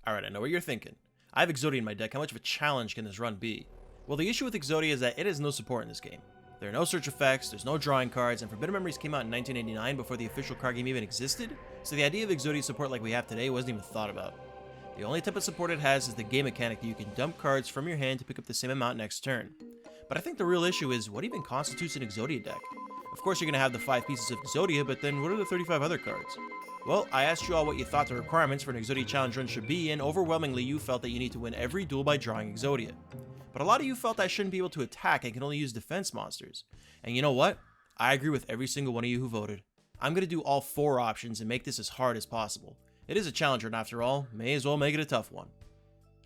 Alright, I know what you're thinking. I have Exodia in my deck, how much of a challenge can this run be? Well, the issue with Exodia is that it has no support in this game. There are no search effects, there's no drawing cards, and Forbidden Memories came out in 1989 before the official card game even existed, so the idea of Exodia support like we have today wasn't even thought about. The only type of support it has is the game mechanic that you can dump cards from your hand to pick up the same amount next turn. But I think the real issue is what even constitutes an Exodia deck? Of course you're going to have the 5 pieces of Exodia, but then what are the 35 other cards? Well, I asked you all what you thought the requirements for an Exodia challenge run should be, and overwhelmingly you felt that you need to win every duel by drawing Exodia. But a lot of you felt I shouldn't be able to attack and can only use defense monsters. And you know what? I agree with every single one of you who voted. I'm going to do all 4 options and make this as hard as possible. It is a challenge run after all, may as well make it a tough one.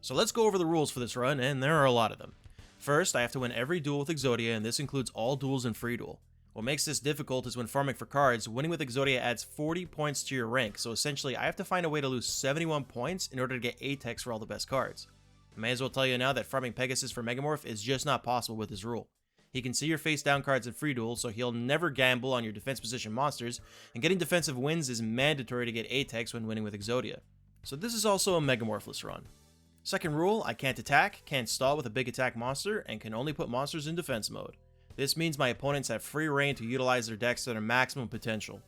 So let's go over the rules for this run, and there are a lot of them. First, I have to win every duel with Exodia, and this includes all duels and free duel. What makes this difficult is when farming for cards, winning with Exodia adds 40 points to your rank, so essentially I have to find a way to lose 71 points in order to get Atex for all the best cards. I may as well tell you now that farming Pegasus for Megamorph is just not possible with this rule. He can see your face down cards in free duel, so he'll never gamble on your defense position monsters, and getting defensive wins is mandatory to get Atex when winning with Exodia. So this is also a Megamorphless run. Second rule, I can't attack, can't stall with a big attack monster, and can only put monsters in defense mode. This means my opponents have free reign to utilize their decks to their maximum potential.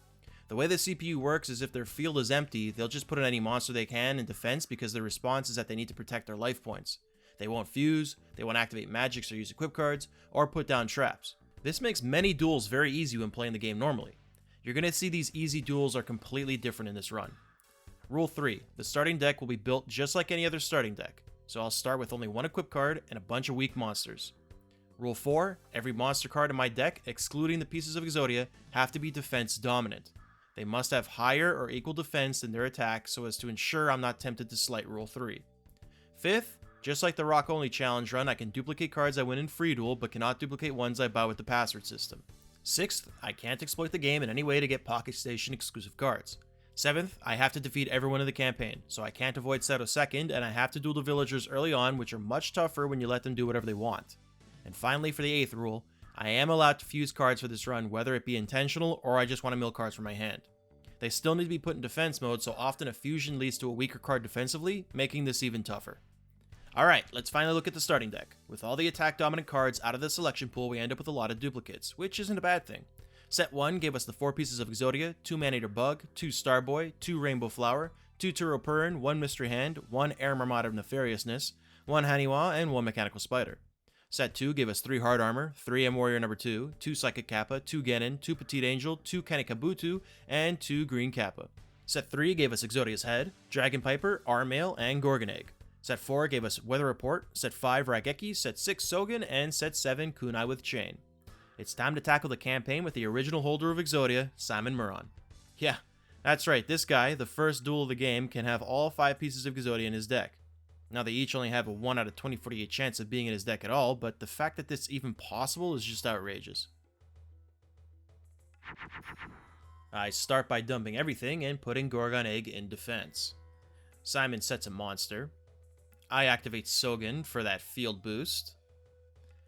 The way the CPU works is if their field is empty, they'll just put in any monster they can in defense because their response is that they need to protect their life points. They won't fuse, they won't activate magics or use equip cards, or put down traps. This makes many duels very easy when playing the game normally. You're going to see these easy duels are completely different in this run. Rule 3. The starting deck will be built just like any other starting deck, so I'll start with only 1 equip card and a bunch of weak monsters. Rule 4. Every monster card in my deck, excluding the pieces of Exodia, have to be defense dominant. They must have higher or equal defense than their attack so as to ensure I'm not tempted to slight Rule 3. 5th, just like the Rock Only challenge run, I can duplicate cards I win in free duel, but cannot duplicate ones I buy with the password system. 6th, I can't exploit the game in any way to get Pocket Station exclusive cards. 7th, I have to defeat everyone in the campaign, so I can't avoid Seto second, and I have to duel the villagers early on, which are much tougher when you let them do whatever they want. And finally, for the 8th rule, I am allowed to fuse cards for this run, whether it be intentional or I just want to mill cards from my hand. They still need to be put in defense mode, so often a fusion leads to a weaker card defensively, making this even tougher. Alright, let's finally look at the starting deck. With all the attack dominant cards out of the selection pool, we end up with a lot of duplicates, which isn't a bad thing. Set 1 gave us the 4 pieces of Exodia, 2 Maneater Bug, 2 Starboy, 2 Rainbow Flower, 2 Turo Purin, 1 Mystery Hand, 1 Air Marmot of Nefariousness, 1 Haniwa, and 1 Mechanical Spider. Set 2 gave us 3 Hard Armor, 3 M Warrior number 2, 2 Psychic Kappa, 2 Genin, 2 Petite Angel, 2 Kanekabutu, and 2 Green Kappa. Set 3 gave us Exodia's Head, Dragon Piper, Armail, and Gorgon Egg. Set 4 gave us Weather Report, Set 5 Raigeki, Set 6 Sogen, and Set 7 Kunai with Chain. It's time to tackle the campaign with the original holder of Exodia, Simon Muran. Yeah, that's right, this guy, the first duel of the game, can have all 5 pieces of Exodia in his deck. Now they each only have a 1 out of 2048 chance of being in his deck at all, but the fact that this is even possible is just outrageous. I start by dumping everything and putting Gorgon Egg in defense. Simon sets a monster. I activate Sogen for that field boost.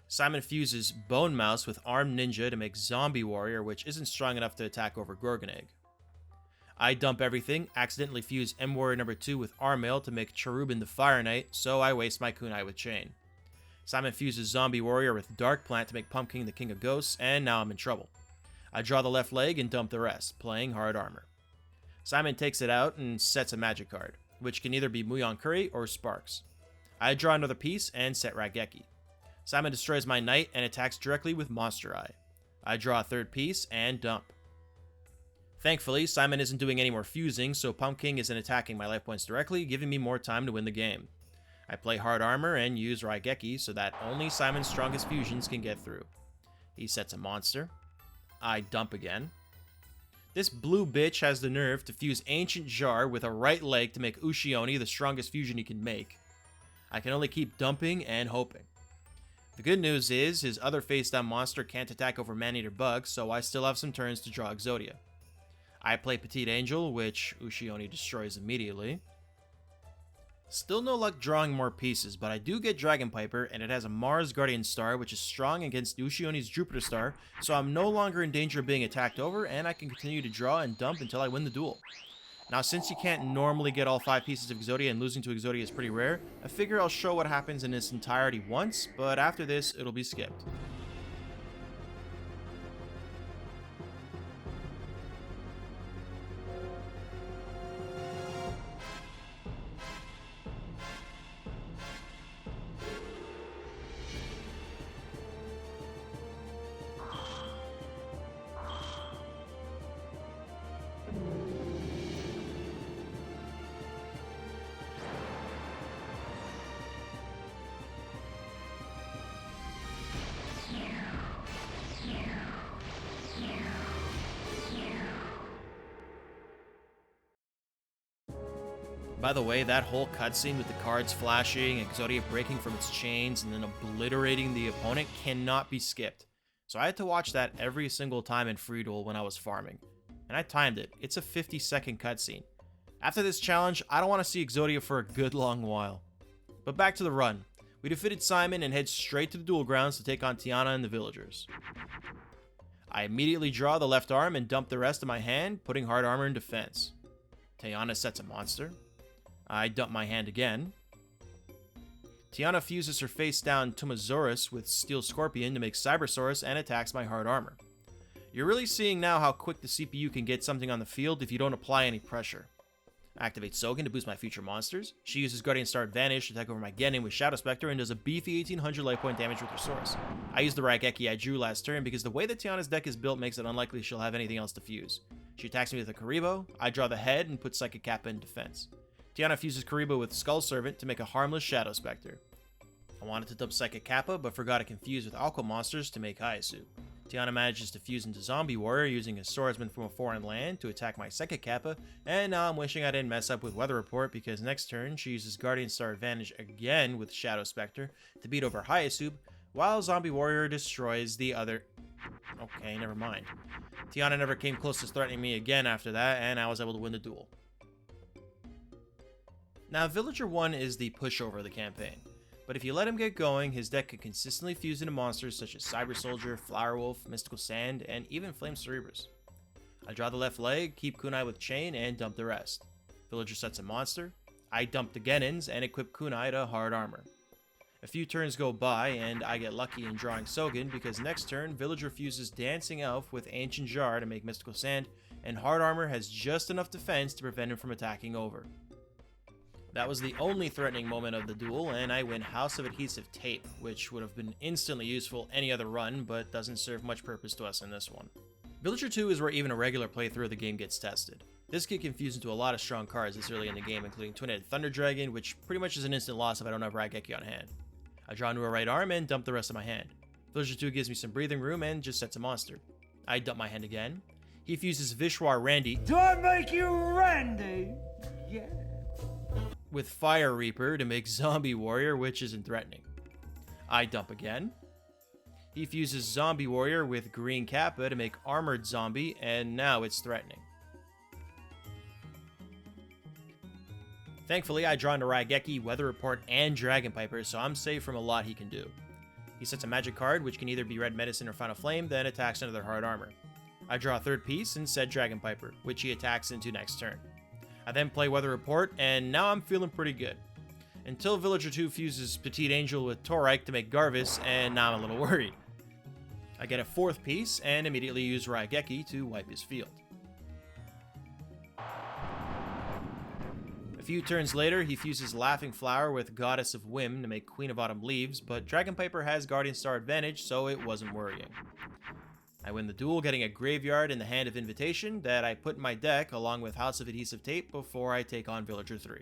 Simon fuses Bone Mouse with Armed Ninja to make Zombie Warrior, which isn't strong enough to attack over Gorgon Egg. I dump everything, accidentally fuse M Warrior number 2 with Armail to make Cherubin the Fire Knight, so I waste my Kunai with Chain. Simon fuses Zombie Warrior with Dark Plant to make Pumpkin the King of Ghosts, and now I'm in trouble. I draw the left leg and dump the rest, playing Hard Armor. Simon takes it out and sets a magic card, which can either be Muyon Curry or Sparks. I draw another piece and set Raigeki. Simon destroys my knight and attacks directly with Monster Eye. I draw a third piece and dump. Thankfully, Simon isn't doing any more fusing, so Pumpkin isn't attacking my life points directly, giving me more time to win the game. I play Hard Armor and use Raigeki so that only Simon's strongest fusions can get through. He sets a monster. I dump again. This blue bitch has the nerve to fuse Ancient Jar with a right leg to make Ushioni the strongest fusion he can make. I can only keep dumping and hoping. The good news is, his other face-down monster can't attack over Maneater Bug, so I still have some turns to draw Exodia. I play Petite Angel, which Ushioni destroys immediately. Still no luck drawing more pieces, but I do get Dragon Piper, and it has a Mars Guardian Star, which is strong against Ushioni's Jupiter Star, so I'm no longer in danger of being attacked over, and I can continue to draw and dump until I win the duel. Now, since you can't normally get all 5 pieces of Exodia and losing to Exodia is pretty rare, I figure I'll show what happens in its entirety once, but after this, it'll be skipped. By the way, that whole cutscene with the cards flashing, Exodia breaking from its chains, and then obliterating the opponent cannot be skipped. So I had to watch that every single time in free duel when I was farming. And I timed it. It's a 50-second cutscene. After this challenge, I don't want to see Exodia for a good long while. But back to the run. We defeated Simon and head straight to the duel grounds to take on Teana and the villagers. I immediately draw the left arm and dump the rest of my hand, putting hard armor in defense. Teana sets a monster. I dump my hand again. Teana fuses her face down Tumasaurus with Steel Scorpion to make Cybersaurus and attacks my hard armor. You're really seeing now how quick the CPU can get something on the field if you don't apply any pressure. I activate Sogen to boost my future monsters. She uses Guardian Star Advantage to attack over my Genin with Shadow Spectre and does a beefy 1800 life point damage with her source. I use the Raigeki I drew last turn because the way that Teana's deck is built makes it unlikely she'll have anything else to fuse. She attacks me with a Karibo, I draw the head and put Psychic Kappa in defense. Teana fuses Karibo with Skull Servant to make a harmless Shadow Spectre. I wanted to dump Psychic Kappa, but forgot to confuse with Aqua Monsters to make Hyasu. Teana manages to fuse into Zombie Warrior using a Swordsman from a foreign land to attack my Psychic Kappa, and now I'm wishing I didn't mess up with Weather Report because next turn she uses Guardian Star Advantage again with Shadow Spectre to beat over Hyasu, while Zombie Warrior destroys the other... Okay, never mind. Teana never came close to threatening me again after that, and I was able to win the duel. Now, Villager 1 is the pushover of the campaign, but if you let him get going, his deck could consistently fuse into monsters such as Cyber Soldier, Flower Wolf, Mystical Sand, and even Flame Cerebrus. I draw the left leg, keep Kunai with Chain, and dump the rest. Villager sets a monster. I dump the Genins and equip Kunai to hard armor. A few turns go by, and I get lucky in drawing Sogen because next turn, Villager fuses Dancing Elf with Ancient Jar to make Mystical Sand, and hard armor has just enough defense to prevent him from attacking over. That was the only threatening moment of the duel, and I win House of Adhesive Tape, which would have been instantly useful any other run, but doesn't serve much purpose to us in this one. Villager 2 is where even a regular playthrough of the game gets tested. This kit can fuse into a lot of strong cards this early in the game, including Twin-Headed Thunder Dragon, which pretty much is an instant loss if I don't have Raigeki on hand. I draw into a right arm and dump the rest of my hand. Villager 2 gives me some breathing room and just sets a monster. I dump my hand again. He fuses Vishwar Randy. Do I make you Randy? Yeah. With Fire Reaper to make Zombie Warrior, which isn't threatening. I dump again. He fuses Zombie Warrior with Green Kappa to make Armored Zombie, and now it's threatening. Thankfully, I draw into Raigeki, Weather Report, and Dragon Piper, so I'm safe from a lot he can do. He sets a magic card, which can either be Red Medicine or Final Flame, then attacks into their hard armor. I draw a third piece and set Dragon Piper, which he attacks into next turn. I then play Weather Report, and now I'm feeling pretty good. Until Villager 2 fuses Petite Angel with Torike to make Garvis, and now I'm a little worried. I get a fourth piece, and immediately use Raigeki to wipe his field. A few turns later, he fuses Laughing Flower with Goddess of Whim to make Queen of Autumn Leaves, but Dragon Piper has Guardian Star Advantage, so it wasn't worrying. I win the duel, getting a Graveyard in the Hand of Invitation that I put in my deck along with House of Adhesive Tape before I take on Villager 3.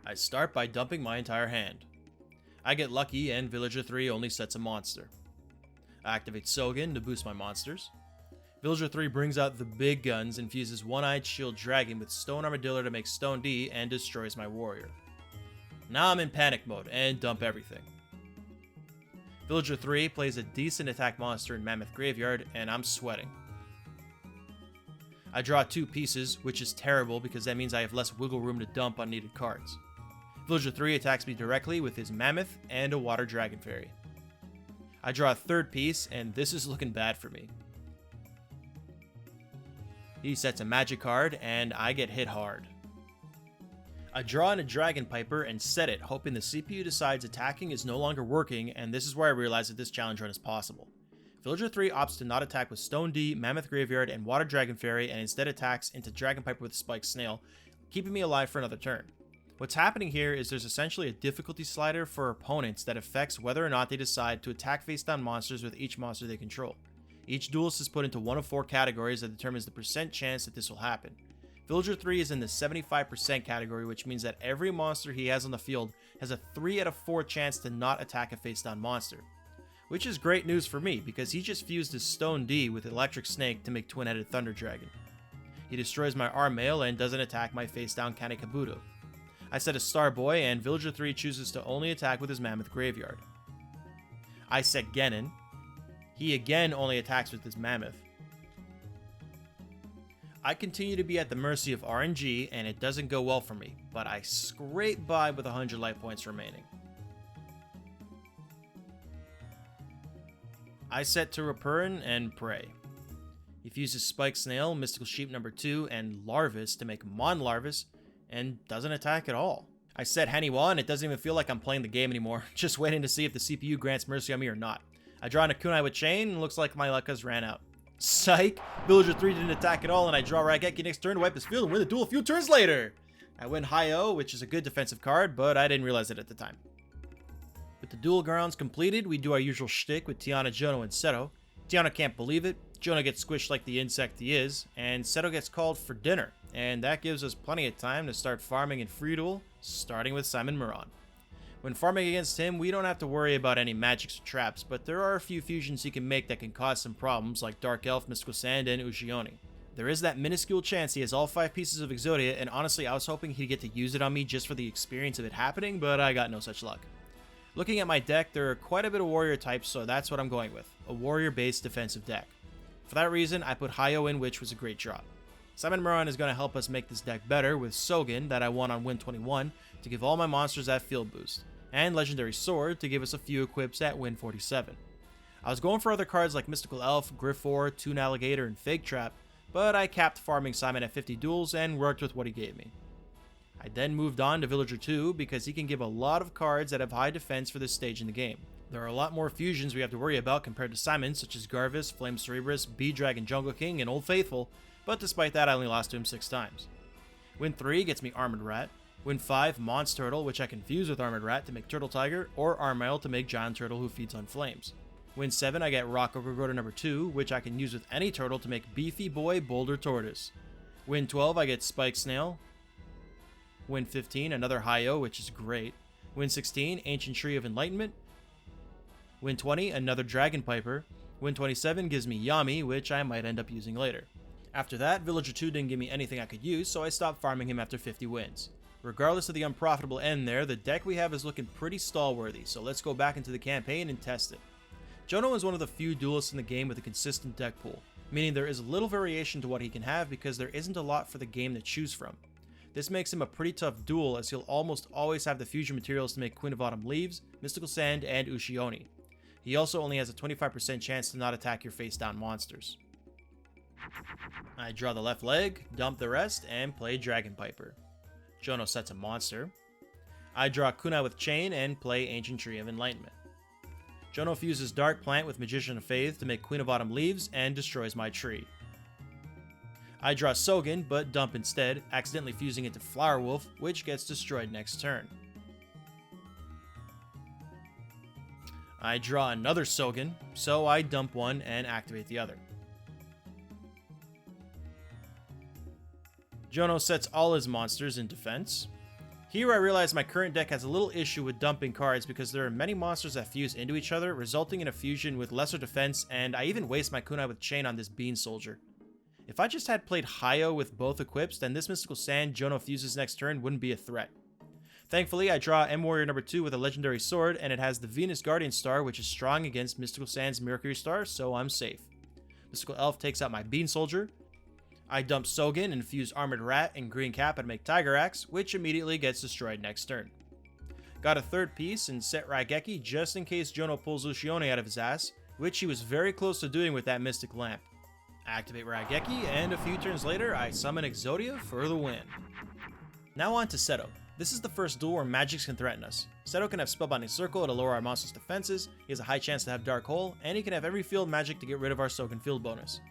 I start by dumping my entire hand. I get lucky and Villager 3 only sets a monster. I activate Sogen to boost my monsters. Villager 3 brings out the big guns and fuses One-Eyed Shield Dragon with Stone Armadillo to make Stone D and destroys my warrior. Now I'm in panic mode and dump everything. Villager 3 plays a decent attack monster in Mammoth Graveyard, and I'm sweating. I draw 2 pieces, which is terrible because that means I have less wiggle room to dump unneeded cards. Villager 3 attacks me directly with his Mammoth and a Water Dragon Fairy. I draw a third piece, and this is looking bad for me. He sets a magic card, and I get hit hard. I draw in a Dragon Piper and set it, hoping the CPU decides attacking is no longer working, and this is where I realize that this challenge run is possible. Villager 3 opts to not attack with Stone D, Mammoth Graveyard, and Water Dragon Fairy, and instead attacks into Dragon Piper with Spiked Snail, keeping me alive for another turn. What's happening here is there's essentially a difficulty slider for opponents that affects whether or not they decide to attack face-down monsters with each monster they control. Each duelist is put into one of 4 categories that determines the percent chance that this will happen. Villager 3 is in the 75% category, which means that every monster he has on the field has a 3 out of 4 chance to not attack a face-down monster. Which is great news for me, because he just fused his Stone D with Electric Snake to make Twin-Headed Thunder Dragon. He destroys my Armail and doesn't attack my face-down Kanekabuto. I set a Starboy, and Villager 3 chooses to only attack with his Mammoth Graveyard. I set Genin. He again only attacks with his Mammoth. I continue to be at the mercy of RNG, and it doesn't go well for me, but I scrape by with 100 life points remaining. I set to Repurin and pray. He fuses Spike Snail, Mystical Sheep number 2, and Larvis to make Mon Larvis, and doesn't attack at all. I set Haniwa, and it doesn't even feel like I'm playing the game anymore, just waiting to see if the CPU grants mercy on me or not. I draw a Kunai with Chain, and looks like my luck has ran out. Psych! Villager 3 didn't attack at all, and I draw Raigeki next turn to wipe his field and win the duel a few turns later! I win YuGiOh, which is a good defensive card, but I didn't realize it at the time. With the duel grounds completed, we do our usual shtick with Teana, Jono, and Seto. Teana can't believe it, Jono gets squished like the insect he is, and Seto gets called for dinner, and that gives us plenty of time to start farming in free duel, starting with Simon Muran. When farming against him, we don't have to worry about any magics or traps, but there are a few fusions he can make that can cause some problems, like Dark Elf, Mystical Sand, and YuGiOh. There is that minuscule chance he has all 5 pieces of Exodia, and honestly I was hoping he'd get to use it on me just for the experience of it happening, but I got no such luck. Looking at my deck, there are quite a bit of warrior types, so that's what I'm going with, a warrior-based defensive deck. For that reason, I put YuGiOh in, which was a great draw. Simon Muran is going to help us make this deck better with Sogen, that I won on win 21, to give all my monsters that field boost, and Legendary Sword to give us a few equips at win 47. I was going for other cards like Mystical Elf, Griffor, Toon Alligator, and Fake Trap, but I capped farming Simon at 50 duels and worked with what he gave me. I then moved on to Villager 2 because he can give a lot of cards that have high defense for this stage in the game. There are a lot more fusions we have to worry about compared to Simon, such as Garvis, Flame Cerebrus, B-Dragon Jungle King, and Old Faithful, but despite that I only lost to him 6 times. Win 3 gets me Armored Rat. Win 5, Mons Turtle, which I can fuse with Armored Rat to make Turtle Tiger, or Armail to make Giant Turtle who feeds on flames. Win 7, I get Rock Ogre number 2, which I can use with any turtle to make Beefy Boy Boulder Tortoise. Win 12, I get Spike Snail. Win 15, another YuGiOh, which is great. Win 16, Ancient Tree of Enlightenment. Win 20, another Dragon Piper. Win 27 gives me Yami, which I might end up using later. After that, Villager 2 didn't give me anything I could use, so I stopped farming him after 50 wins. Regardless of the unprofitable end there, the deck we have is looking pretty stall-worthy, so let's go back into the campaign and test it. Jono is one of the few duelists in the game with a consistent deck pool, meaning there is little variation to what he can have because there isn't a lot for the game to choose from. This makes him a pretty tough duel as he'll almost always have the fusion materials to make Queen of Autumn Leaves, Mystical Sand, and YuGiOh. He also only has a 25% chance to not attack your face-down monsters. I draw the left leg, dump the rest, and play Dragon Piper. Jono sets a monster. I draw Kunai with Chain and play Ancient Tree of Enlightenment. Jono fuses Dark Plant with Magician of Faith to make Queen of Autumn Leaves and destroys my tree. I draw Sogen, but dump instead, accidentally fusing into Flower Wolf, which gets destroyed next turn. I draw another Sogen, so I dump one and activate the other. Jono sets all his monsters in defense. Here I realize my current deck has a little issue with dumping cards because there are many monsters that fuse into each other, resulting in a fusion with lesser defense, and I even waste my Kunai with Chain on this Bean Soldier. If I just had played YuGiOh with both equips, then this Mystical Sand Jono fuses next turn wouldn't be a threat. Thankfully, I draw M-Warrior number 2 with a Legendary Sword, and it has the Venus Guardian Star, which is strong against Mystical Sand's Mercury Star, so I'm safe. Mystical Elf takes out my Bean Soldier. I dump Sogen and fuse Armored Rat and Green Cap and make Tiger Axe, which immediately gets destroyed next turn. Got a third piece and set Raigeki just in case Jono pulls YuGiOh out of his ass, which he was very close to doing with that Mystic Lamp. Activate Raigeki, and a few turns later, I summon Exodia for the win. Now on to Seto. This is the first duel where magics can threaten us. Seto can have Spellbinding Circle to lower our monster's defenses, he has a high chance to have Dark Hole, and he can have every field magic to get rid of our Soaken Field bonus.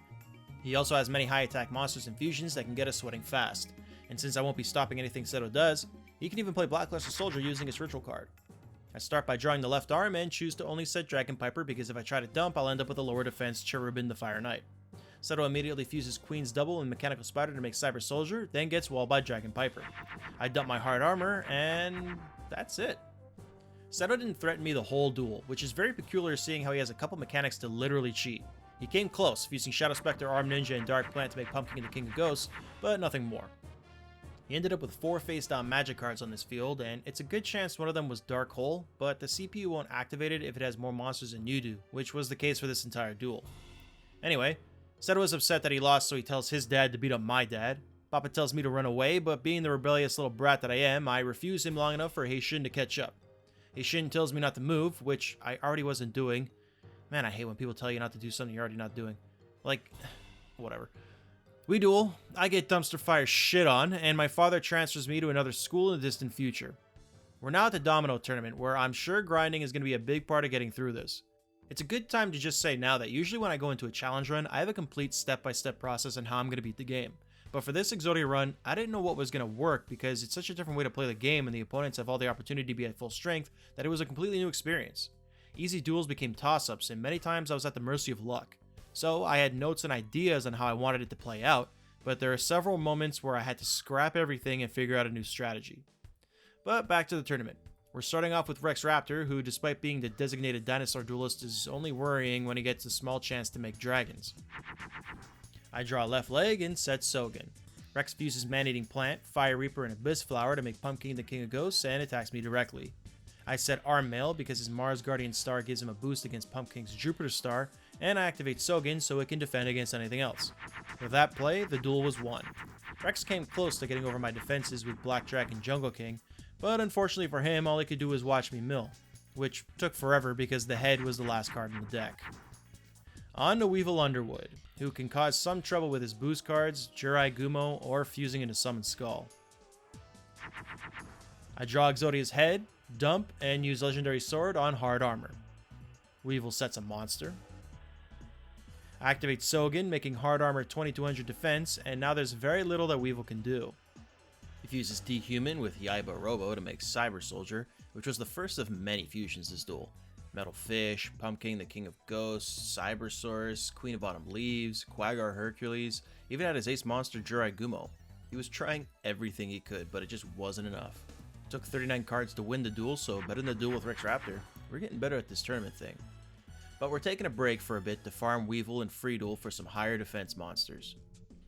He also has many high attack monsters and fusions that can get us sweating fast, and since I won't be stopping anything Seto does, he can even play Blackluster Soldier using his ritual card. I start by drawing the left arm and choose to only set Dragon Piper because if I try to dump, I'll end up with a lower defense Cherubin the Fire Knight. Seto immediately fuses Queen's Double and Mechanical Spider to make Cyber Soldier, then gets walled by Dragon Piper. I dump my hard armor, and that's it. Seto didn't threaten me the whole duel, which is very peculiar seeing how he has a couple mechanics to literally cheat. He came close, fusing Shadow Spectre, Arm Ninja, and Dark Plant to make Pumpkin the King of Ghosts, but nothing more. He ended up with 4 face-down magic cards on this field, and it's a good chance one of them was Dark Hole, but the CPU won't activate it if it has more monsters than you do, which was the case for this entire duel. Anyway, Seto was upset that he lost, so he tells his dad to beat up my dad. Papa tells me to run away, but being the rebellious little brat that I am, I refuse him long enough for Heishin to catch up. Heishin tells me not to move, which I already wasn't doing. Man, I hate when people tell you not to do something you're already not doing. Like, whatever. We duel, I get dumpster fire shit on, and my father transfers me to another school in the distant future. We're now at the Domino tournament, where I'm sure grinding is going to be a big part of getting through this. It's a good time to just say now that usually when I go into a challenge run, I have a complete step-by-step process on how I'm going to beat the game. But for this Exodia run, I didn't know what was going to work because it's such a different way to play the game and the opponents have all the opportunity to be at full strength that it was a completely new experience. Easy duels became toss-ups, and many times I was at the mercy of luck. So I had notes and ideas on how I wanted it to play out, but there are several moments where I had to scrap everything and figure out a new strategy. But back to the tournament. We're starting off with Rex Raptor, who despite being the designated dinosaur duelist is only worrying when he gets a small chance to make dragons. I draw a left leg and set Sogen. Rex fuses Man-Eating Plant, Fire Reaper, and Abyss Flower to make Pumpkin the King of Ghosts and attacks me directly. I set Arm Mail because his Mars Guardian Star gives him a boost against Pumpkin's Jupiter Star, and I activate Sogen so it can defend against anything else. With that play, the duel was won. Rex came close to getting over my defenses with Black Dragon Jungle King, but unfortunately for him, all he could do was watch me mill, which took forever because the head was the last card in the deck. On to Weevil Underwood, who can cause some trouble with his boost cards, Jurai Gumo, or fusing into Summon Skull. I draw Exodia's head, dump, and use Legendary Sword on hard armor. Weevil sets a monster. Activate Sogen, making hard armor 2200 defense, and now there's very little that Weevil can do. He fuses Dehuman with Yaiba Robo to make Cyber Soldier, which was the first of many fusions this duel. Metal Fish, Pumpkin the King of Ghosts, Cyber Source, Queen of Autumn Leaves, Quaggar Hercules, even had his ace monster Jurai Gumo. He was trying everything he could, but it just wasn't enough. It took 39 cards to win the duel, so better than the duel with Rex Raptor. We're getting better at this tournament thing. But we're taking a break for a bit to farm Weevil and Free Duel for some higher defense monsters.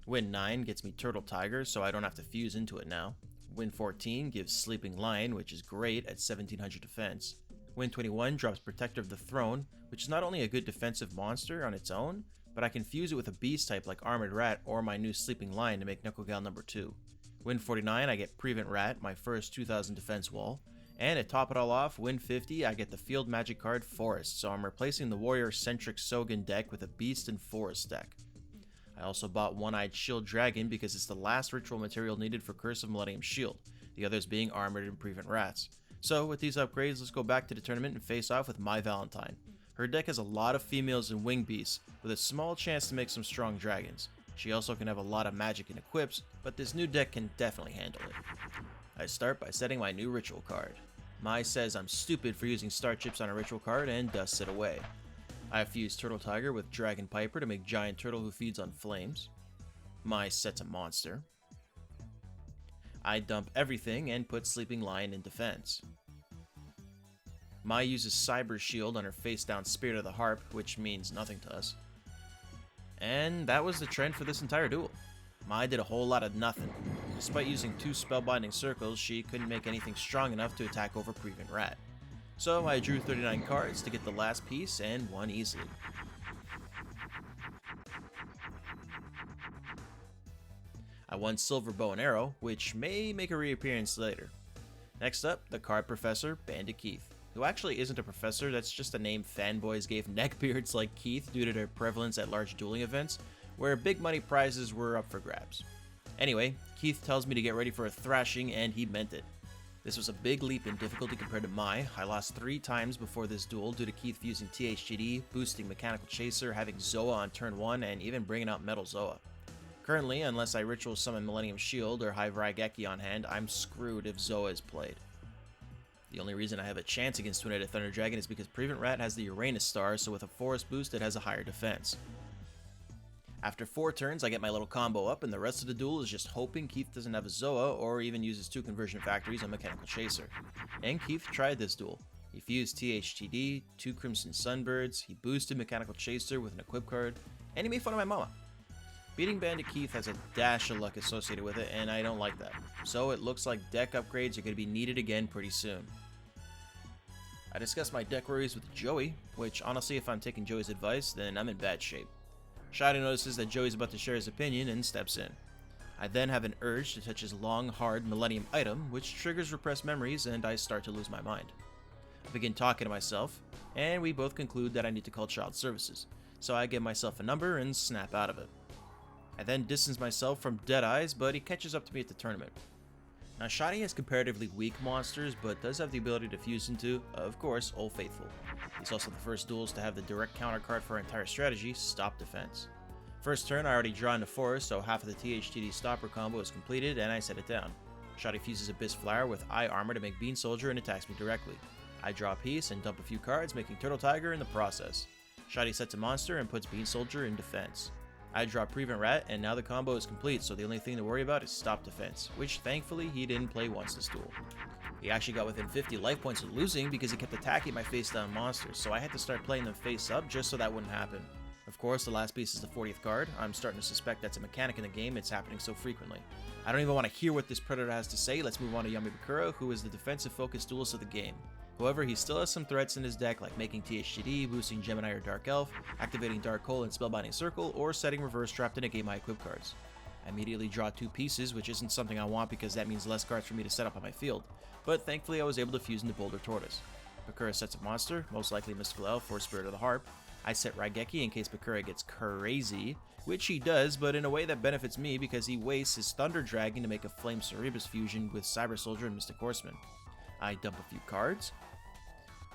Win 9 gets me Turtle Tiger, so I don't have to fuse into it now. Win 14 gives Sleeping Lion, which is great at 1700 defense. Win 21 drops Protector of the Throne, which is not only a good defensive monster on its own, but I can fuse it with a beast type like Armored Rat or my new Sleeping Lion to make Knucklegal number 2. Win 49 I get Prevent Rat, my first 2000 defense wall. And to top it all off, win 50, I get the field magic card Forest, so I'm replacing the warrior-centric Sogen deck with a beast and forest deck. I also bought One-Eyed Shield Dragon because it's the last ritual material needed for Curse of Millennium Shield, the others being Armored and Prevent Rats. So with these upgrades, let's go back to the tournament and face off with Mai Valentine. Her deck has a lot of females and wing beasts, with a small chance to make some strong dragons. She also can have a lot of magic and equips, but this new deck can definitely handle it. I start by setting my new ritual card. Mai says I'm stupid for using star chips on a ritual card and dusts it away. I fuse Turtle Tiger with Dragon Piper to make Giant Turtle who feeds on flames. Mai sets a monster. I dump everything and put Sleeping Lion in defense. Mai uses Cyber Shield on her face-down Spirit of the Harp, which means nothing to us. And that was the trend for this entire duel. Mai did a whole lot of nothing. Despite using 2 Spellbinding Circles, she couldn't make anything strong enough to attack over Prevent Rat. So I drew 39 cards to get the last piece and won easily. I won Silver Bow and Arrow, which may make a reappearance later. Next up, the card professor, Bandit Keith, who actually isn't a professor, that's just a name fanboys gave neckbeards like Keith due to their prevalence at large dueling events, where big money prizes were up for grabs. Anyway, Keith tells me to get ready for a thrashing, and he meant it. This was a big leap in difficulty compared to Mai. I lost 3 times before this duel due to Keith fusing THGD, boosting Mechanical Chaser, having Zoa on turn 1, and even bringing out Metal Zoa. Currently, unless I ritual summon Millennium Shield or have Raigeki on hand, I'm screwed if Zoa is played. The only reason I have a chance against Twin-Headed Thunder Dragon is because Prevent Rat has the Uranus star, so with a Forest boost it has a higher defense. After 4 turns, I get my little combo up, and the rest of the duel is just hoping Keith doesn't have a Zoa or even uses 2 conversion factories on Mechanical Chaser. And Keith tried this duel. He fused THTD, 2 Crimson Sunbirds, he boosted Mechanical Chaser with an equip card, and he made fun of my mama. Beating Bandit Keith has a dash of luck associated with it, and I don't like that. So it looks like deck upgrades are going to be needed again pretty soon. I discussed my deck worries with Joey, which honestly if I'm taking Joey's advice, then I'm in bad shape. Shadi notices that Joey's about to share his opinion and steps in. I then have an urge to touch his long, hard Millennium item, which triggers repressed memories, and I start to lose my mind. I begin talking to myself, and we both conclude that I need to call Child Services, so I give myself a number and snap out of it. I then distance myself from Deadeyes, but he catches up to me at the tournament. Now Shadi has comparatively weak monsters, but does have the ability to fuse into, of course, Old Faithful. He's also the first duels to have the direct counter card for our entire strategy, Stop Defense. First turn I already draw into Forest, so half of the THTD stopper combo is completed and I set it down. Shadi fuses Abyss Flower with Eye Armor to make Bean Soldier and attacks me directly. I draw a piece and dump a few cards, making Turtle Tiger in the process. Shadi sets a monster and puts Bean Soldier in defense. I draw Prevent Rat, and now the combo is complete, so the only thing to worry about is Stop Defense, which thankfully he didn't play once this duel. He actually got within 50 life points of losing because he kept attacking my face down monsters, so I had to start playing them face up just so that wouldn't happen. Of course, the last piece is the 40th card. I'm starting to suspect that's a mechanic in the game, it's happening so frequently. I don't even want to hear what this predator has to say. Let's move on to Yami Bakura, who is the defensive focused duelist of the game. However, he still has some threats in his deck like making THGD, boosting Gemini or Dark Elf, activating Dark Hole and Spellbinding Circle, or setting Reverse Trap to negate my equip cards. I immediately draw 2 pieces, which isn't something I want because that means less cards for me to set up on my field, but thankfully I was able to fuse into Boulder Tortoise. Bakura sets a monster, most likely Mystical Elf or Spirit of the Harp. I set Raigeki in case Bakura gets crazy, which he does, but in a way that benefits me because he wastes his Thunder Dragon to make a Flame Cerebus fusion with Cyber Soldier and Mystic Horseman. I dump a few cards.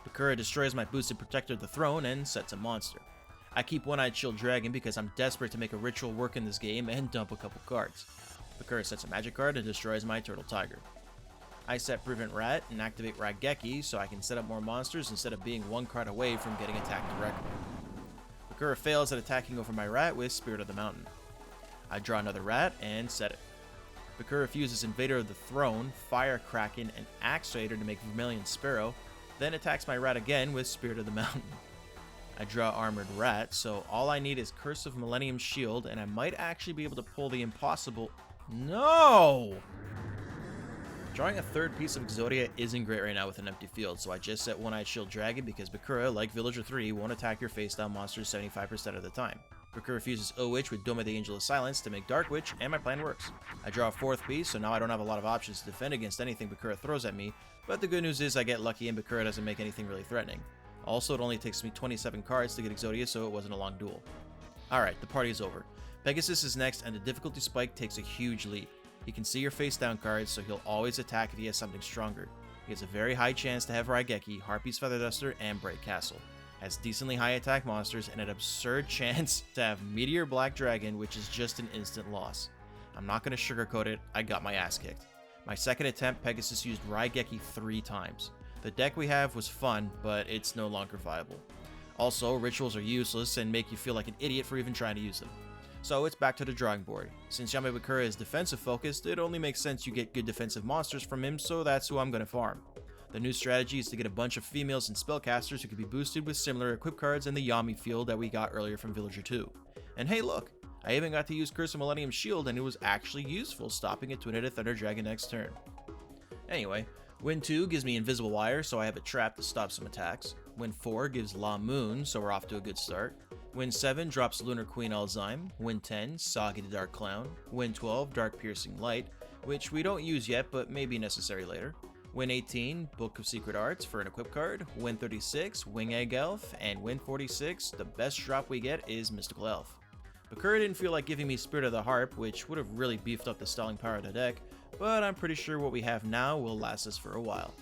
Bakura destroys my boosted Protector of the Throne and sets a monster. I keep One-Eyed Shield Dragon because I'm desperate to make a ritual work in this game and dump a couple cards. Bakura sets a magic card and destroys my Turtle Tiger. I set Prevent Rat and activate Raigeki so I can set up more monsters instead of being 1 card away from getting attacked directly. Bakura fails at attacking over my rat with Spirit of the Mountain. I draw another rat and set it. Bakura fuses Invader of the Throne, Fire Kraken, and Axe Raider to make Vermilion Sparrow, then attacks my rat again with Spirit of the Mountain. I draw Armored Rat, so all I need is Curse of Millennium Shield, and I might actually be able to pull the impossible. No! Drawing a 3rd piece of Exodia isn't great right now with an empty field, so I just set One-Eyed Shield Dragon because Bakura, like Villager 3, won't attack your face-down monsters 75% of the time. Bakura fuses O-Witch with Dome of the Angel of Silence to make Dark Witch, and my plan works. I draw a 4th piece, so now I don't have a lot of options to defend against anything Bakura throws at me, but the good news is I get lucky and Bakura doesn't make anything really threatening. Also, it only takes me 27 cards to get Exodia, so it wasn't a long duel. Alright, the party is over. Pegasus is next, and the difficulty spike takes a huge leap. He can see your face-down cards, so he'll always attack if he has something stronger. He has a very high chance to have Raigeki, Harpy's Feather Duster, and Bright Castle. Has decently high attack monsters, and an absurd chance to have Meteor Black Dragon, which is just an instant loss. I'm not going to sugarcoat it, I got my ass kicked. My second attempt, Pegasus used Raigeki 3 times. The deck we have was fun, but it's no longer viable. Also, rituals are useless and make you feel like an idiot for even trying to use them. So it's back to the drawing board. Since Yami Bakura is defensive focused, it only makes sense you get good defensive monsters from him, so that's who I'm going to farm. The new strategy is to get a bunch of females and spellcasters who can be boosted with similar equip cards in the Yami field that we got earlier from Villager 2. And hey look, I even got to use Curse of Millennium Shield and it was actually useful, stopping a Twin-Headed Thunder Dragon next turn. Anyway, Win 2 gives me Invisible Wire, so I have a trap to stop some attacks. Win 4 gives La Moon, so we're off to a good start. Win 7 drops Lunar Queen Alzheim. Win 10, Sagi the Dark Clown. Win 12, Dark Piercing Light, which we don't use yet, but may be necessary later. Win 18, Book of Secret Arts for an equip card. Win 36, Wing Egg Elf. And win 46, the best drop we get is Mystical Elf. Bakura didn't feel like giving me Spirit of the Harp, which would have really beefed up the stalling power of the deck, but I'm pretty sure what we have now will last us for a while.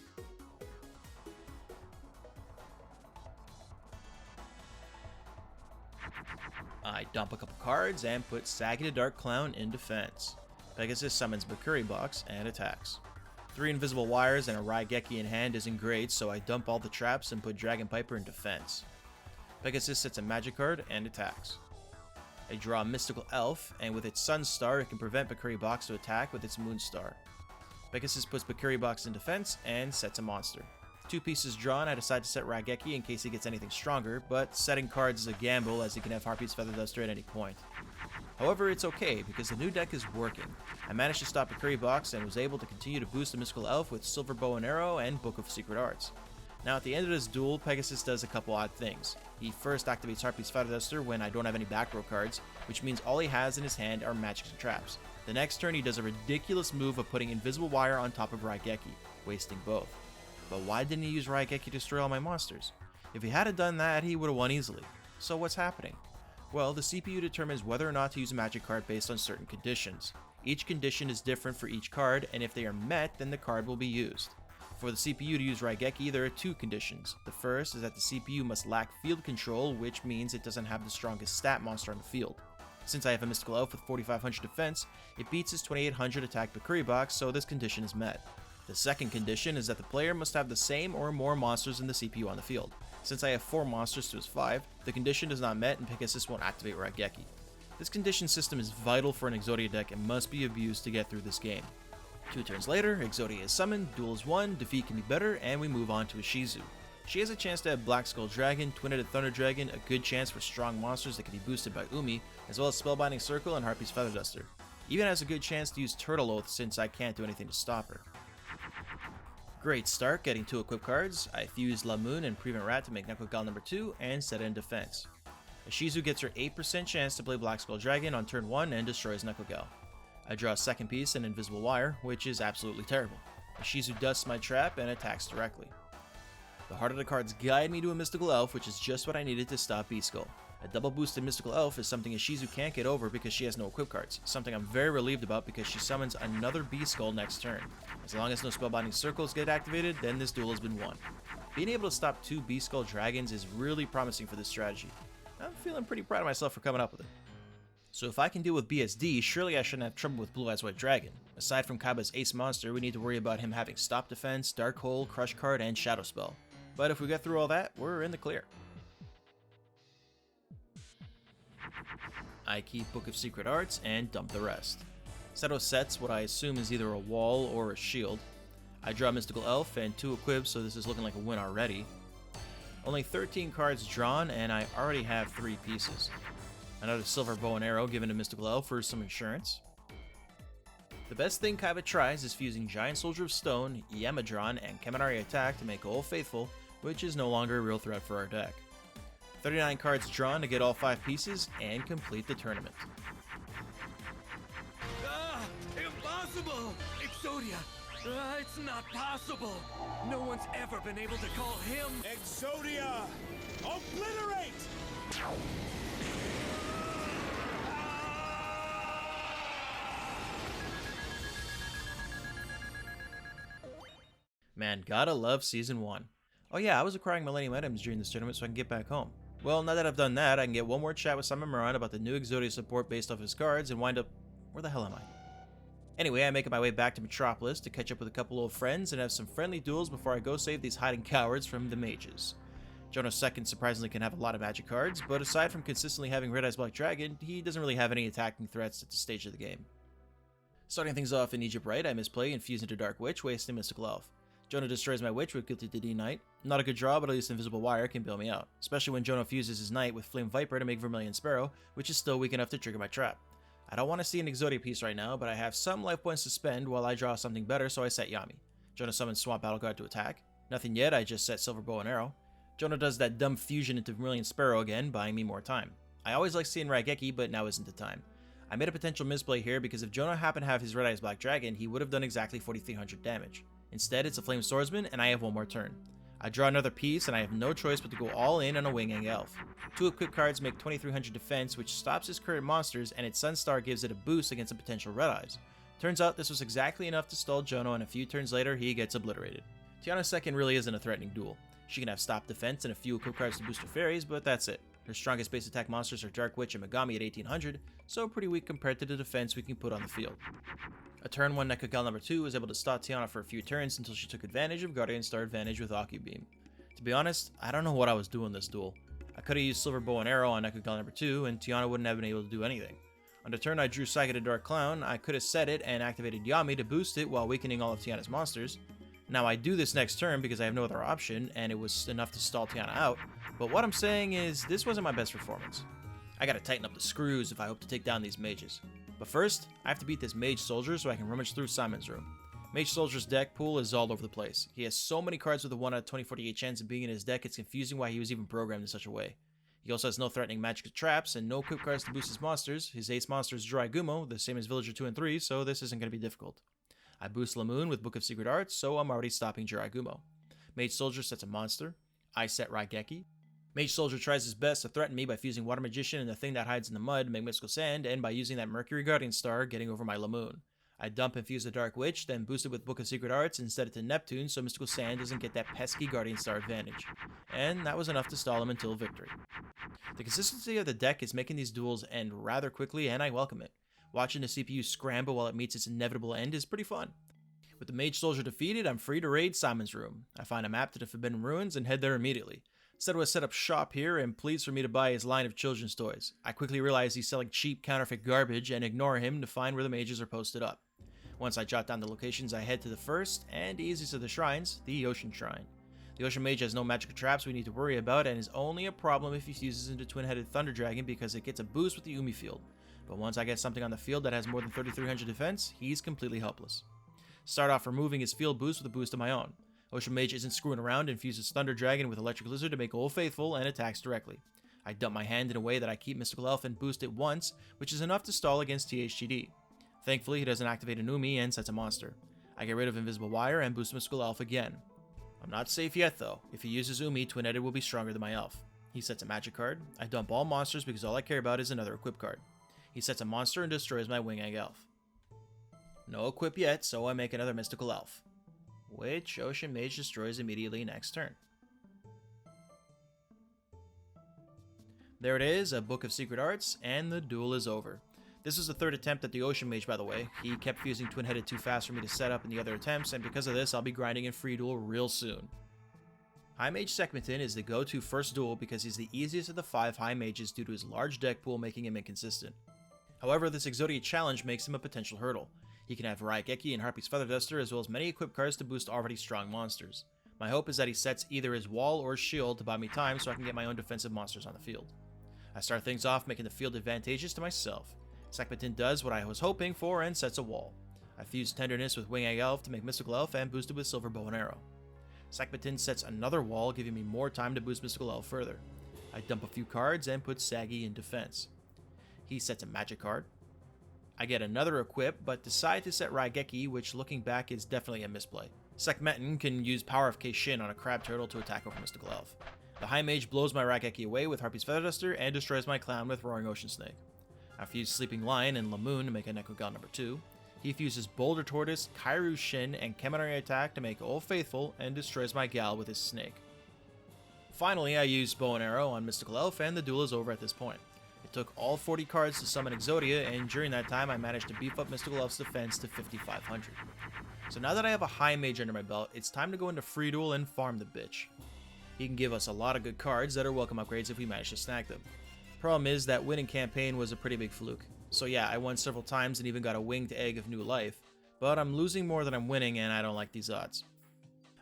I dump a couple cards and put Sagi the Dark Clown in defense. Pegasus summons Bakura Box and attacks. 3 invisible wires and a Raigeki in hand isn't great, so I dump all the traps and put Dragon Piper in defense. Pegasus sets a magic card and attacks. I draw a Mystical Elf, and with its Sun Star it can prevent Bakura Box to attack with its Moon Star. Pegasus puts Bakura Box in defense and sets a monster. 2 pieces drawn, I decide to set Raigeki in case he gets anything stronger, but setting cards is a gamble as he can have Harpy's Feather Duster at any point. However, it's okay because the new deck is working. I managed to stop Bakura Box and was able to continue to boost the Mystical Elf with Silver Bow and Arrow and Book of Secret Arts. Now at the end of this duel, Pegasus does a couple odd things. He first activates Harpy's Feather Duster when I don't have any back row cards, which means all he has in his hand are magics and traps. The next turn he does a ridiculous move of putting Invisible Wire on top of Raigeki, wasting both. But why didn't he use Raigeki to destroy all my monsters? If he hadn't done that, he would have won easily. So what's happening? Well, the CPU determines whether or not to use a magic card based on certain conditions. Each condition is different for each card, and if they are met, then the card will be used. For the CPU to use Raigeki, there are 2 conditions. The first is that the CPU must lack field control, which means it doesn't have the strongest stat monster on the field. Since I have a Mystical Elf with 4500 defense, it beats his 2800 attack Bakura Box, so this condition is met. The second condition is that the player must have the same or more monsters than the CPU on the field. Since I have 4 monsters to his 5, the condition is not met and Pegasus won't activate Raigeki. This condition system is vital for an Exodia deck and must be abused to get through this game. 2 turns later, Exodia is summoned, duel is won, defeat can be better, and we move on to Ishizu. She has a chance to have Black Skull Dragon, Twin-Headed Thunder Dragon, a good chance for strong monsters that can be boosted by Umi, as well as Spellbinding Circle and Harpy's Feather Duster. Even has a good chance to use Turtle Oath since I can't do anything to stop her. Great start, getting 2 equip cards. I fuse La Moon and Prevent Rat to make Neku Gal number 2 and set it in defense. Ishizu gets her 8% chance to play Black Skull Dragon on turn 1 and destroys Neku Gal. I draw a second piece and Invisible Wire, which is absolutely terrible. Ishizu dusts my trap and attacks directly. The heart of the cards guide me to a Mystical Elf, which is just what I needed to stop Beaskull. A double boosted Mystical Elf is something Ishizu can't get over because she has no equip cards, something I'm very relieved about because she summons another Beaskull next turn. As long as no Spellbinding Circles get activated, then this duel has been won. Being able to stop 2 Beaskull Dragons is really promising for this strategy. I'm feeling pretty proud of myself for coming up with it. So if I can deal with BSD, surely I shouldn't have trouble with Blue Eyes White Dragon. Aside from Kaiba's ace monster, we need to worry about him having Stop Defense, Dark Hole, Crush Card, and Shadow Spell. But if we get through all that, we're in the clear. I keep Book of Secret Arts and dump the rest. Seto sets what I assume is either a wall or a shield. I draw Mystical Elf and 2 equips, so this is looking like a win already. Only 13 cards drawn, and I already have 3 pieces. Another Silver Bow and Arrow given to Mystical Elf for some insurance. The best thing Kaiba tries is fusing Giant Soldier of Stone, Yamadron, and Kaminari Attack to make Old Faithful, which is no longer a real threat for our deck. 39 cards drawn to get all 5 pieces and complete the tournament. Impossible! Exodia! It's not possible! No one's ever been able to call him... Exodia! Obliterate! Man, gotta love Season 1. Oh yeah, I was acquiring Millennium items during this tournament so I can get back home. Well, now that I've done that, I can get one more chat with Simon Muran about the new Exodia support based off his cards and wind up... Where the hell am I? Anyway, I make my way back to Metropolis to catch up with a couple old friends and have some friendly duels before I go save these hiding cowards from the mages. Jono second surprisingly can have a lot of magic cards, but aside from consistently having Red Eyes Black Dragon, he doesn't really have any attacking threats at this stage of the game. Starting things off in Egypt Right, I misplay and fuse into Dark Witch, wasting Mystical Elf. Jono destroys my Witch with Guilty Didi Knight. Not a good draw, but at least Invisible Wire can bail me out, especially when Jono fuses his Knight with Flame Viper to make Vermilion Sparrow, which is still weak enough to trigger my trap. I don't want to see an Exodia piece right now, but I have some life points to spend while I draw something better, so I set Yami. Jono summons Swamp Battle Guard to attack. Nothing yet, I just set Silver Bow and Arrow. Jono does that dumb fusion into Vermilion Sparrow again, buying me more time. I always like seeing Raigeki, but now isn't the time. I made a potential misplay here because if Jono happened to have his Red Eyes Black Dragon, he would have done exactly 4300 damage. Instead, it's a Flame Swordsman, and I have one more turn. I draw another piece, and I have no choice but to go all in on a Wing-Egg Elf. 2 equipped cards make 2300 defense, which stops his current monsters, and its Sunstar gives it a boost against a potential Red Eyes. Turns out this was exactly enough to stall Jono, and a few turns later, he gets obliterated. Teana's second really isn't a threatening duel. She can have stop defense and a few equipped cards to boost her fairies, but that's it. Her strongest base attack monsters are Dark Witch and Megami at 1800, so pretty weak compared to the defense we can put on the field. A turn 1 Neku Gal number 2 was able to stop Teana for a few turns until she took advantage of Guardian Star advantage with Ocubeam. To be honest, I don't know what I was doing this duel. I could have used Silver Bow and Arrow on Neku Gal number 2, and Teana wouldn't have been able to do anything. On the turn I drew Psychic Dark Clown, I could have set it and activated Yami to boost it while weakening all of Tiana's monsters. Now I do this next turn because I have no other option, and it was enough to stall Teana out, but what I'm saying is, this wasn't my best performance. I gotta tighten up the screws if I hope to take down these mages. But first, I have to beat this Mage Soldier so I can rummage through Simon's room. Mage Soldier's deck pool is all over the place. He has so many cards with a 1 out of 2048 chance of being in his deck, it's confusing why he was even programmed in such a way. He also has no threatening magic traps and no equipped cards to boost his monsters. His ace monster is YuGiOh, the same as Villager 2 and 3, so this isn't going to be difficult. I boost Lamoon with Book of Secret Arts, so I'm already stopping YuGiOh. Mage Soldier sets a monster. I set Raigeki. Mage Soldier tries his best to threaten me by fusing Water Magician and the thing that hides in the mud to make Mystical Sand, and by using that Mercury Guardian Star, getting over my Lamoon. I dump and fuse the Dark Witch, then boost it with Book of Secret Arts and set it to Neptune so Mystical Sand doesn't get that pesky Guardian Star advantage. And that was enough to stall him until victory. The consistency of the deck is making these duels end rather quickly, and I welcome it. Watching the CPU scramble while it meets its inevitable end is pretty fun. With the Mage Soldier defeated, I'm free to raid Simon's room. I find a map to the Forbidden Ruins and head there immediately. Seto has set up shop here and pleads for me to buy his line of children's toys. I quickly realize he's selling cheap counterfeit garbage and ignore him to find where the mages are posted up. Once I jot down the locations, I head to the first and easiest of the shrines, the Ocean Shrine. The Ocean Mage has no magical traps we need to worry about and is only a problem if he fuses into Twin-Headed Thunder Dragon because it gets a boost with the Umi field. But once I get something on the field that has more than 3300 defense, he's completely helpless. Start off removing his field boost with a boost of my own. Ocean Mage isn't screwing around and fuses Thunder Dragon with Electric Lizard to make Old Faithful and attacks directly. I dump my hand in a way that I keep Mystical Elf and boost it once, which is enough to stall against THGD. Thankfully, he doesn't activate an Umi and sets a monster. I get rid of Invisible Wire and boost Mystical Elf again. I'm not safe yet though. If he uses Umi, Twin-Headed will be stronger than my Elf. He sets a magic card. I dump all monsters because all I care about is another equip card. He sets a monster and destroys my Wing-Egg Elf. No equip yet, so I make another Mystical Elf, which Ocean Mage destroys immediately next turn. There it is, a Book of Secret Arts, and the duel is over. This was the third attempt at the Ocean Mage, by the way. He kept fusing Twin-Headed too fast for me to set up in the other attempts, and because of this, I'll be grinding in free duel real soon. High Mage Secmeton is the go-to first duel because he's the easiest of the 5 High Mages due to his large deck pool making him inconsistent. However, this Exodia challenge makes him a potential hurdle. He can have Raigeki and Harpy's Feather Duster as well as many equipped cards to boost already strong monsters. My hope is that he sets either his wall or shield to buy me time so I can get my own defensive monsters on the field. I start things off making the field advantageous to myself. Secmeton does what I was hoping for and sets a wall. I fuse Tenderness with Wing-Egg Elf to make Mystical Elf and boost it with Silver Bow and Arrow. Secmeton sets another wall, giving me more time to boost Mystical Elf further. I dump a few cards and put Saggy in defense. He sets a magic card. I get another equip, but decide to set Raigeki, which looking back is definitely a misplay. Secmeton can use Power of Keishin on a Crab Turtle to attack over Mystical Elf. The High Mage blows my Raigeki away with Harpy's Feather Duster and destroys my Clown with Roaring Ocean Snake. I fuse Sleeping Lion and Lamoon to make a Neku Gal number 2. He fuses Boulder Tortoise, Kairu Shin, and Kemenari Attack to make Old Faithful and destroys my Gal with his Snake. Finally, I use Bow and Arrow on Mystical Elf and the duel is over at this point. It took all 40 cards to summon Exodia, and during that time I managed to beef up Mystical Elf's defense to 5500. So now that I have a High Mage under my belt, it's time to go into free duel and farm the bitch. He can give us a lot of good cards that are welcome upgrades if we manage to snag them. Problem is that winning campaign was a pretty big fluke. So yeah, I won several times and even got a winged egg of new life, but I'm losing more than I'm winning and I don't like these odds.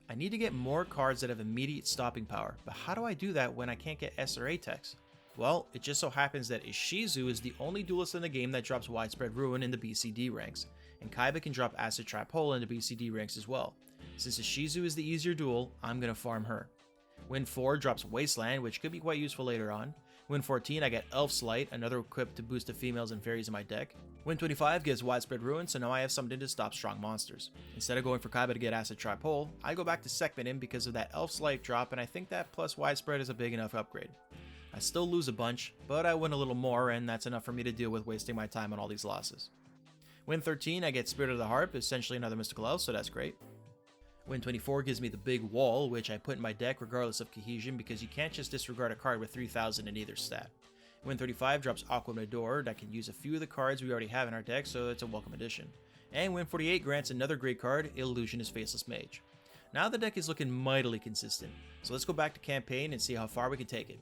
I need to get more cards that have immediate stopping power, but how do I do that when I can't get S or Atex? Well, it just so happens that Ishizu is the only duelist in the game that drops Widespread Ruin in the BCD ranks, and Kaiba can drop Acid Trap Hole in the BCD ranks as well. Since Ishizu is the easier duel, I'm gonna farm her. Win 4 drops Wasteland, which could be quite useful later on. Win 14, I get Elf's Light, another equip to boost the females and fairies in my deck. Win 25 gives Widespread Ruin, so now I have something to stop strong monsters. Instead of going for Kaiba to get Acid Tripole, I go back to Secmeton because of that Elf's Light drop, and I think that plus Widespread is a big enough upgrade. I still lose a bunch, but I win a little more, and that's enough for me to deal with wasting my time on all these losses. Win 13, I get Spirit of the Harp, essentially another Mystical Elf, so that's great. Win 24 gives me the Big Wall, which I put in my deck regardless of cohesion because you can't just disregard a card with 3000 in either stat. Win 35 drops Aquamador that can use a few of the cards we already have in our deck, so it's a welcome addition. And Win 48 grants another great card, Illusionist Faceless Mage. Now the deck is looking mightily consistent, so let's go back to campaign and see how far we can take it.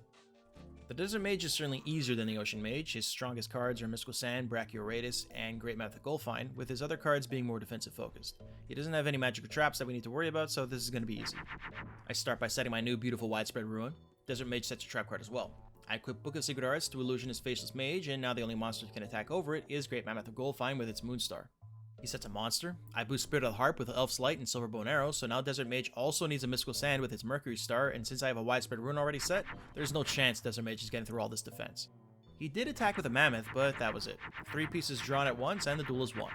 The Desert Mage is certainly easier than the Ocean Mage. His strongest cards are Mystical Sand, Brachioratus, and Great Math of Goldfine, with his other cards being more defensive focused. He doesn't have any magical traps that we need to worry about, so this is going to be easy. I start by setting my new beautiful Widespread Ruin. Desert Mage sets a trap card as well. I equip Book of Secret Arts to Illusionist Faceless Mage, and now the only monster that can attack over it is Great Mammoth of Goldfine with its Moonstar. He sets a monster. I boost Spirit of the Harp with Elf's Light and Silverbone Arrow, so now Desert Mage also needs a Mystical Sand with its Mercury Star, and since I have a Widespread Rune already set, there's no chance Desert Mage is getting through all this defense. He did attack with a Mammoth, but that was it. 3 pieces drawn at once, and the duel is won.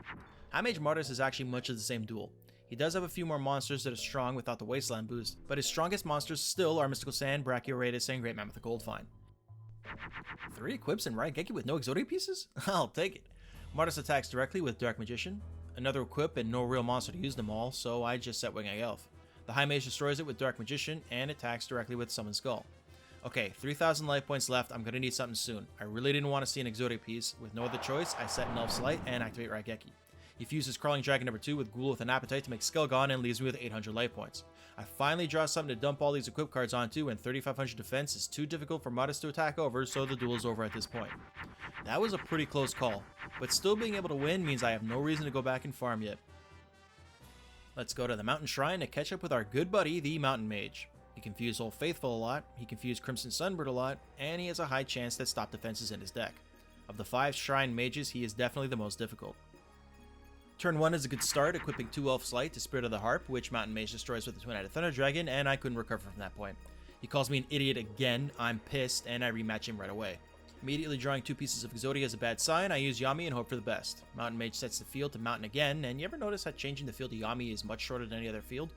High Mage Martis is actually much of the same duel. He does have a few more monsters that are strong without the Wasteland boost, but his strongest monsters still are Mystical Sand, Brachioratus, and Great Mammoth of Goldfine. 3 equips in Raigeki with no Exodia pieces? I'll take it. Martis attacks directly with Dark Magician. Another equip and no real monster to use them all, so I just set Wing-Egg Elf. The High Mage destroys it with Dark Magician and attacks directly with Summon Skull. Okay, 3000 life points left, I'm gonna need something soon. I really didn't want to see an Exodia piece. With no other choice, I set an Elf's Light and activate Raigeki. He fuses Crawling Dragon number 2 with Ghoul with an Appetite to make Skelgon and leaves me with 800 life points. I finally draw something to dump all these equip cards onto, and 3500 defense is too difficult for Martis to attack over, so the duel is over at this point. That was a pretty close call, but still being able to win means I have no reason to go back and farm yet. Let's go to the Mountain Shrine to catch up with our good buddy, the Mountain Mage. He can fuse Old Faithful a lot, he can fuse Crimson Sunbird a lot, and he has a high chance that stop defense is in his deck. Of the 5 Shrine Mages, he is definitely the most difficult. Turn 1 is a good start, equipping 2 Elf's Light to Spirit of the Harp, which Mountain Mage destroys with the Twin-Headed Thunder Dragon, and I couldn't recover from that point. He calls me an idiot again, I'm pissed, and I rematch him right away. Immediately drawing 2 pieces of Exodia is a bad sign, I use Yami and hope for the best. Mountain Mage sets the field to Mountain again, and you ever notice how changing the field to Yami is much shorter than any other field?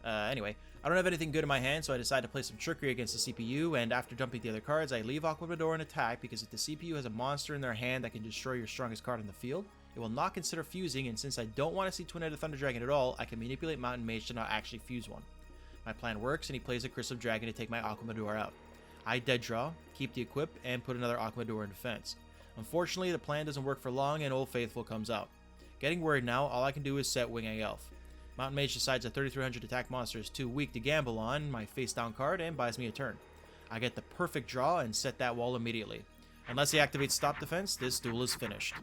Anyway, I don't have anything good in my hand, so I decide to play some trickery against the CPU, and after dumping the other cards, I leave Aquamador in attack because if the CPU has a monster in their hand that can destroy your strongest card on the field, it will not consider fusing, and since I don't want to see Twin-Headed Thunder Dragon at all, I can manipulate Mountain Mage to not actually fuse one. My plan works, and he plays a Crystal Dragon to take my Aquamador out. I dead draw, keep the equip, and put another Aquamador in defense. Unfortunately, the plan doesn't work for long, and Old Faithful comes out. Getting worried now, all I can do is set Wing-Egg Elf. Mountain Mage decides a 3300 attack monster is too weak to gamble on my face-down card and buys me a turn. I get the perfect draw and set that wall immediately. Unless he activates Stop Defense, this duel is finished.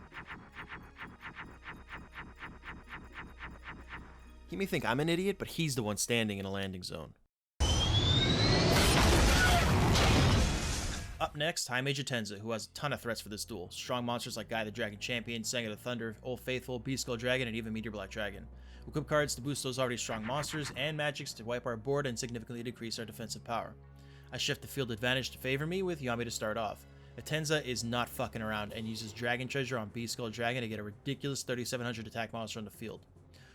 He may think I'm an idiot, but he's the one standing in a landing zone. Up next, High Mage Atenza, who has a ton of threats for this duel. Strong monsters like Guy the Dragon Champion, Sang of the Thunder, Old Faithful, Beast Skull Dragon, and even Meteor Black Dragon. Equip cards to boost those already strong monsters, and magics to wipe our board and significantly decrease our defensive power. I shift the field advantage to favor me with Yami to start off. Atenza is not fucking around and uses Dragon Treasure on Beast Skull Dragon to get a ridiculous 3700 attack monster on the field.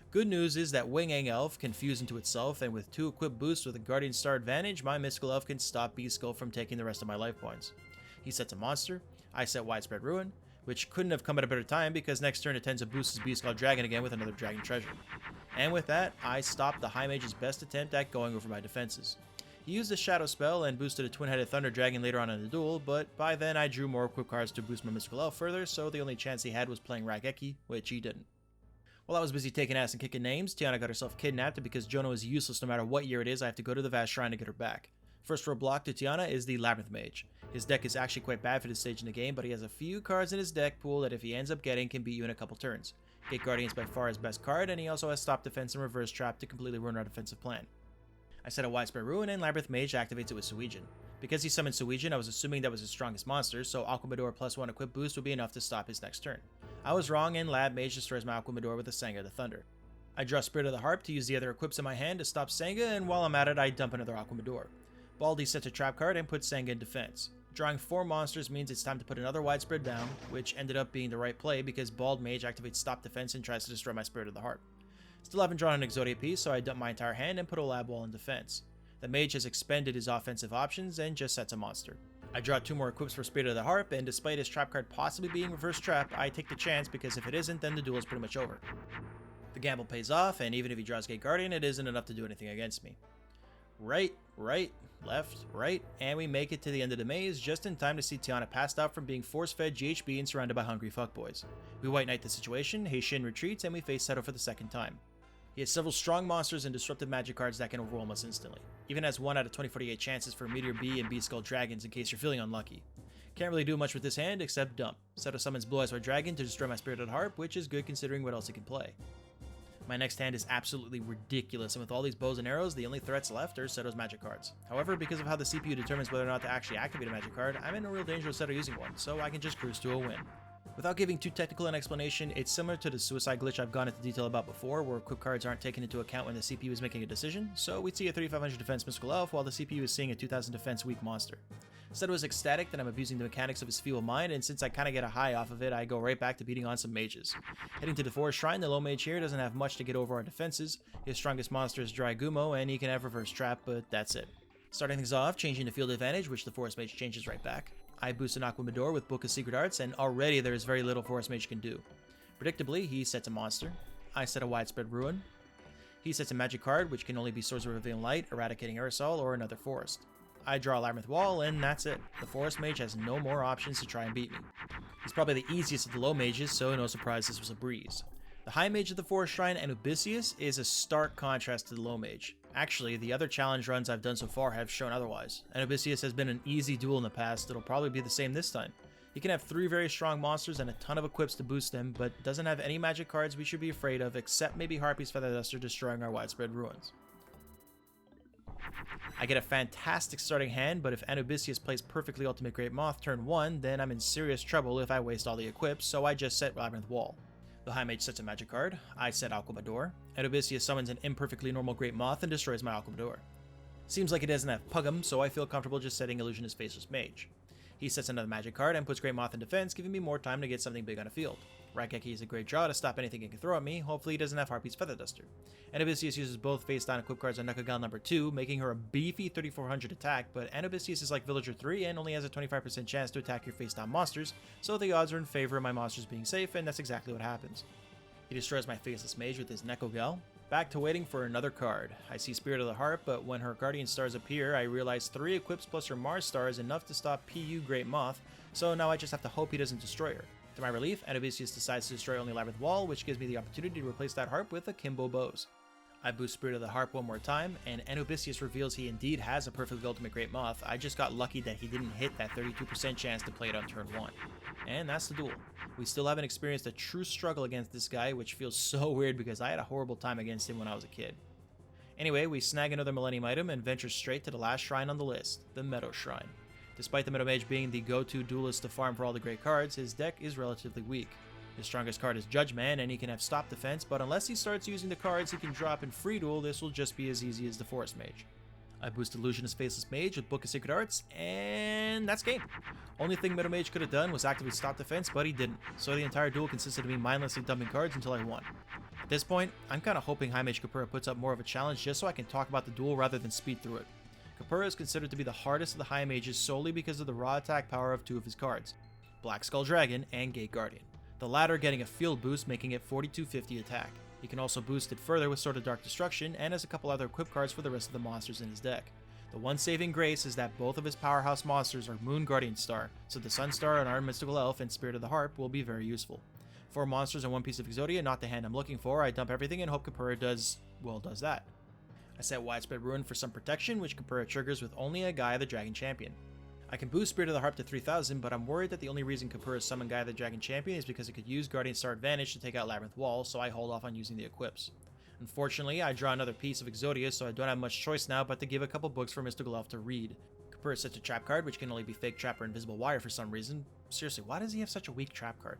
Good news is that Wing-Egg Elf can fuse into itself, and with 2 equipped boosts with a Guardian Star advantage, my Mystical Elf can stop Beast Skull from taking the rest of my life points. He sets a monster, I set Widespread Ruin, which couldn't have come at a better time because next turn Atenza boosts his Beast Skull Dragon again with another Dragon Treasure. And with that, I stopped the High Mage's best attempt at going over my defenses. He used a Shadow spell and boosted a Twin-Headed Thunder Dragon later on in the duel, but by then I drew more equip cards to boost my Mystical Elf further, so the only chance he had was playing Raigeki, which he didn't. While I was busy taking ass and kicking names, Teana got herself kidnapped, and because Jono is useless no matter what year it is, I have to go to the Vast Shrine to get her back. First roadblock to Teana is the Labyrinth Mage. His deck is actually quite bad for this stage in the game, but he has a few cards in his deck pool that if he ends up getting can beat you in a couple turns. Gate Guardian is by far his best card, and he also has Stop Defense and Reverse Trap to completely ruin our defensive plan. I set a Widespread Ruin, and Labyrinth Mage activates it with Suijin. Because he summoned Suijin, I was assuming that was his strongest monster, so Aquamador +1 equip boost would be enough to stop his next turn. I was wrong, and Lab Mage destroys my Aquamador with a Sang of the Thunder. I draw Spirit of the Harp to use the other equips in my hand to stop Sanga, and while I'm at it, I dump another Aquamador. Baldi sets a trap card and puts Sanga in defense. Drawing 4 monsters means it's time to put another widespread down, which ended up being the right play because Bald Mage activates Stop Defense and tries to destroy my Spirit of the Heart. Still haven't drawn an Exodia piece, so I dump my entire hand and put a Lab Wall in defense. The Mage has expended his offensive options and just sets a monster. I draw 2 more equips for Spirit of the Harp, and despite his trap card possibly being reverse trap, I take the chance because if it isn't, then the duel is pretty much over. The gamble pays off, and even if he draws Gate Guardian, it isn't enough to do anything against me. Right, left, right, and we make it to the end of the maze just in time to see Teana passed out from being force-fed GHB and surrounded by hungry fuckboys. We White Knight the situation, Heishin retreats, and we face Seto for the second time. He has several strong monsters and disruptive magic cards that can overwhelm us instantly. Even has 1 out of 2048 chances for Meteor B and B-Skull Dragons in case you're feeling unlucky. Can't really do much with this hand except dump. Seto summons Blue Eyes White Dragon to destroy my Spirit of the Harp, which is good considering what else he can play. My next hand is absolutely ridiculous, and with all these bows and arrows, the only threats left are Seto's magic cards. However, because of how the CPU determines whether or not to actually activate a magic card, I'm in a real danger of Seto using one, so I can just cruise to a win. Without giving too technical an explanation, it's similar to the suicide glitch I've gone into detail about before, where equip cards aren't taken into account when the CPU is making a decision, so we'd see a 3500 defense mystical elf while the CPU is seeing a 2000 defense weak monster. Seto is ecstatic that I'm abusing the mechanics of his feeble mind, and since I kinda get a high off of it, I go right back to beating on some mages. Heading to the Forest Shrine, the low mage here doesn't have much to get over our defenses. His strongest monster is Dry Gumo, and he can have reverse trap, but that's it. Starting things off, changing the field advantage, which the Forest Mage changes right back. I boost an Aquamador with Book of Secret Arts, and already there is very little Forest Mage can do. Predictably, he sets a monster. I set a Widespread Ruin. He sets a magic card, which can only be Swords of Revealing Light, Eradicating Aerosol, or another forest. I draw a Labyrinth Wall, and that's it. The Forest Mage has no more options to try and beat me. He's probably the easiest of the low mages, so no surprise this was a breeze. The high mage of the Forest Shrine, Anubisius, is a stark contrast to the low mage. Actually, the other challenge runs I've done so far have shown otherwise. Anubisius has been an easy duel in the past, it'll probably be the same this time. He can have 3 very strong monsters and a ton of equips to boost them, but doesn't have any magic cards we should be afraid of except maybe Harpy's Feather Duster destroying our Widespread Ruins. I get a fantastic starting hand, but if Anubisius plays perfectly Ultimate Great Moth turn 1, then I'm in serious trouble if I waste all the equips, so I just set Labyrinth Wall. The High Mage sets a magic card, I set Aquamador. Anubisius summons an imperfectly normal Great Moth and destroys my Aquamador. Seems like he doesn't have Pugum, so I feel comfortable just setting Illusionist Faceless Mage. He sets another magic card and puts Great Moth in defense, giving me more time to get something big on a field. Raigeki is a great draw to stop anything he can throw at me, hopefully he doesn't have Harpy's Feather Duster. Anubisius uses both face-down equip cards on Nukagal number 2, making her a beefy 3400 attack, but Anubisius is like Villager 3 and only has a 25% chance to attack your face-down monsters, so the odds are in favor of my monsters being safe, and that's exactly what happens. He destroys my Faceless Mage with his Neku. Back to waiting for another card. I see Spirit of the Harp, but when her Guardian Stars appear, I realize 3 equips plus her Mars Star is enough to stop PU Great Moth, so now I just have to hope he doesn't destroy her. To my relief, Anubisius decides to destroy only Labyrinth Wall, which gives me the opportunity to replace that harp with Akimbo Bows. I boost Spirit of the Harp one more time, and Anubisius reveals he indeed has a perfect Ultimate Great Moth. I just got lucky that he didn't hit that 32% chance to play it on turn 1. And that's the duel. We still haven't experienced a true struggle against this guy, which feels so weird because I had a horrible time against him when I was a kid. Anyway, we snag another Millennium item and venture straight to the last shrine on the list, the Meadow Shrine. Despite the Meadow Mage being the go-to duelist to farm for all the great cards, his deck is relatively weak. His strongest card is Judge Man, and he can have Stop Defense, but unless he starts using the cards he can drop in free duel, this will just be as easy as the Forest Mage. I boost Illusionist Faceless Mage with Book of Secret Arts, and that's game. Only thing Meadow Mage could have done was activate Stop Defense, but he didn't, so the entire duel consisted of me mindlessly dumping cards until I won. At this point, I'm kinda hoping High Mage Kepura puts up more of a challenge just so I can talk about the duel rather than speed through it. Kepura is considered to be the hardest of the High Mages solely because of the raw attack power of 2 of his cards, Black Skull Dragon and Gate Guardian. The latter getting a field boost, making it 4250 attack. He can also boost it further with Sword of Dark Destruction and has a couple other equip cards for the rest of the monsters in his deck. The one saving grace is that both of his powerhouse monsters are Moon Guardian Star, so the Sun Star on our Mystical Elf and Spirit of the Harp will be very useful. 4 monsters and 1 piece of Exodia, not the hand I'm looking for. I dump everything and hope Kepura does that. I set Widespread Ruin for some protection, which Kepura triggers with only a Gaia the Dragon Champion. I can boost Spirit of the Harp to 3000, but I'm worried that the only reason Kepura summoned Gaia the Dragon Champion is because it could use Guardian Star Advantage to take out Labyrinth Wall, so I hold off on using the equips. Unfortunately, I draw another piece of Exodia, so I don't have much choice now but to give a couple books for Mystical Elf to read. Kepura sets a trap card, which can only be Fake Trap or Invisible Wire for some reason. Seriously, why does he have such a weak trap card?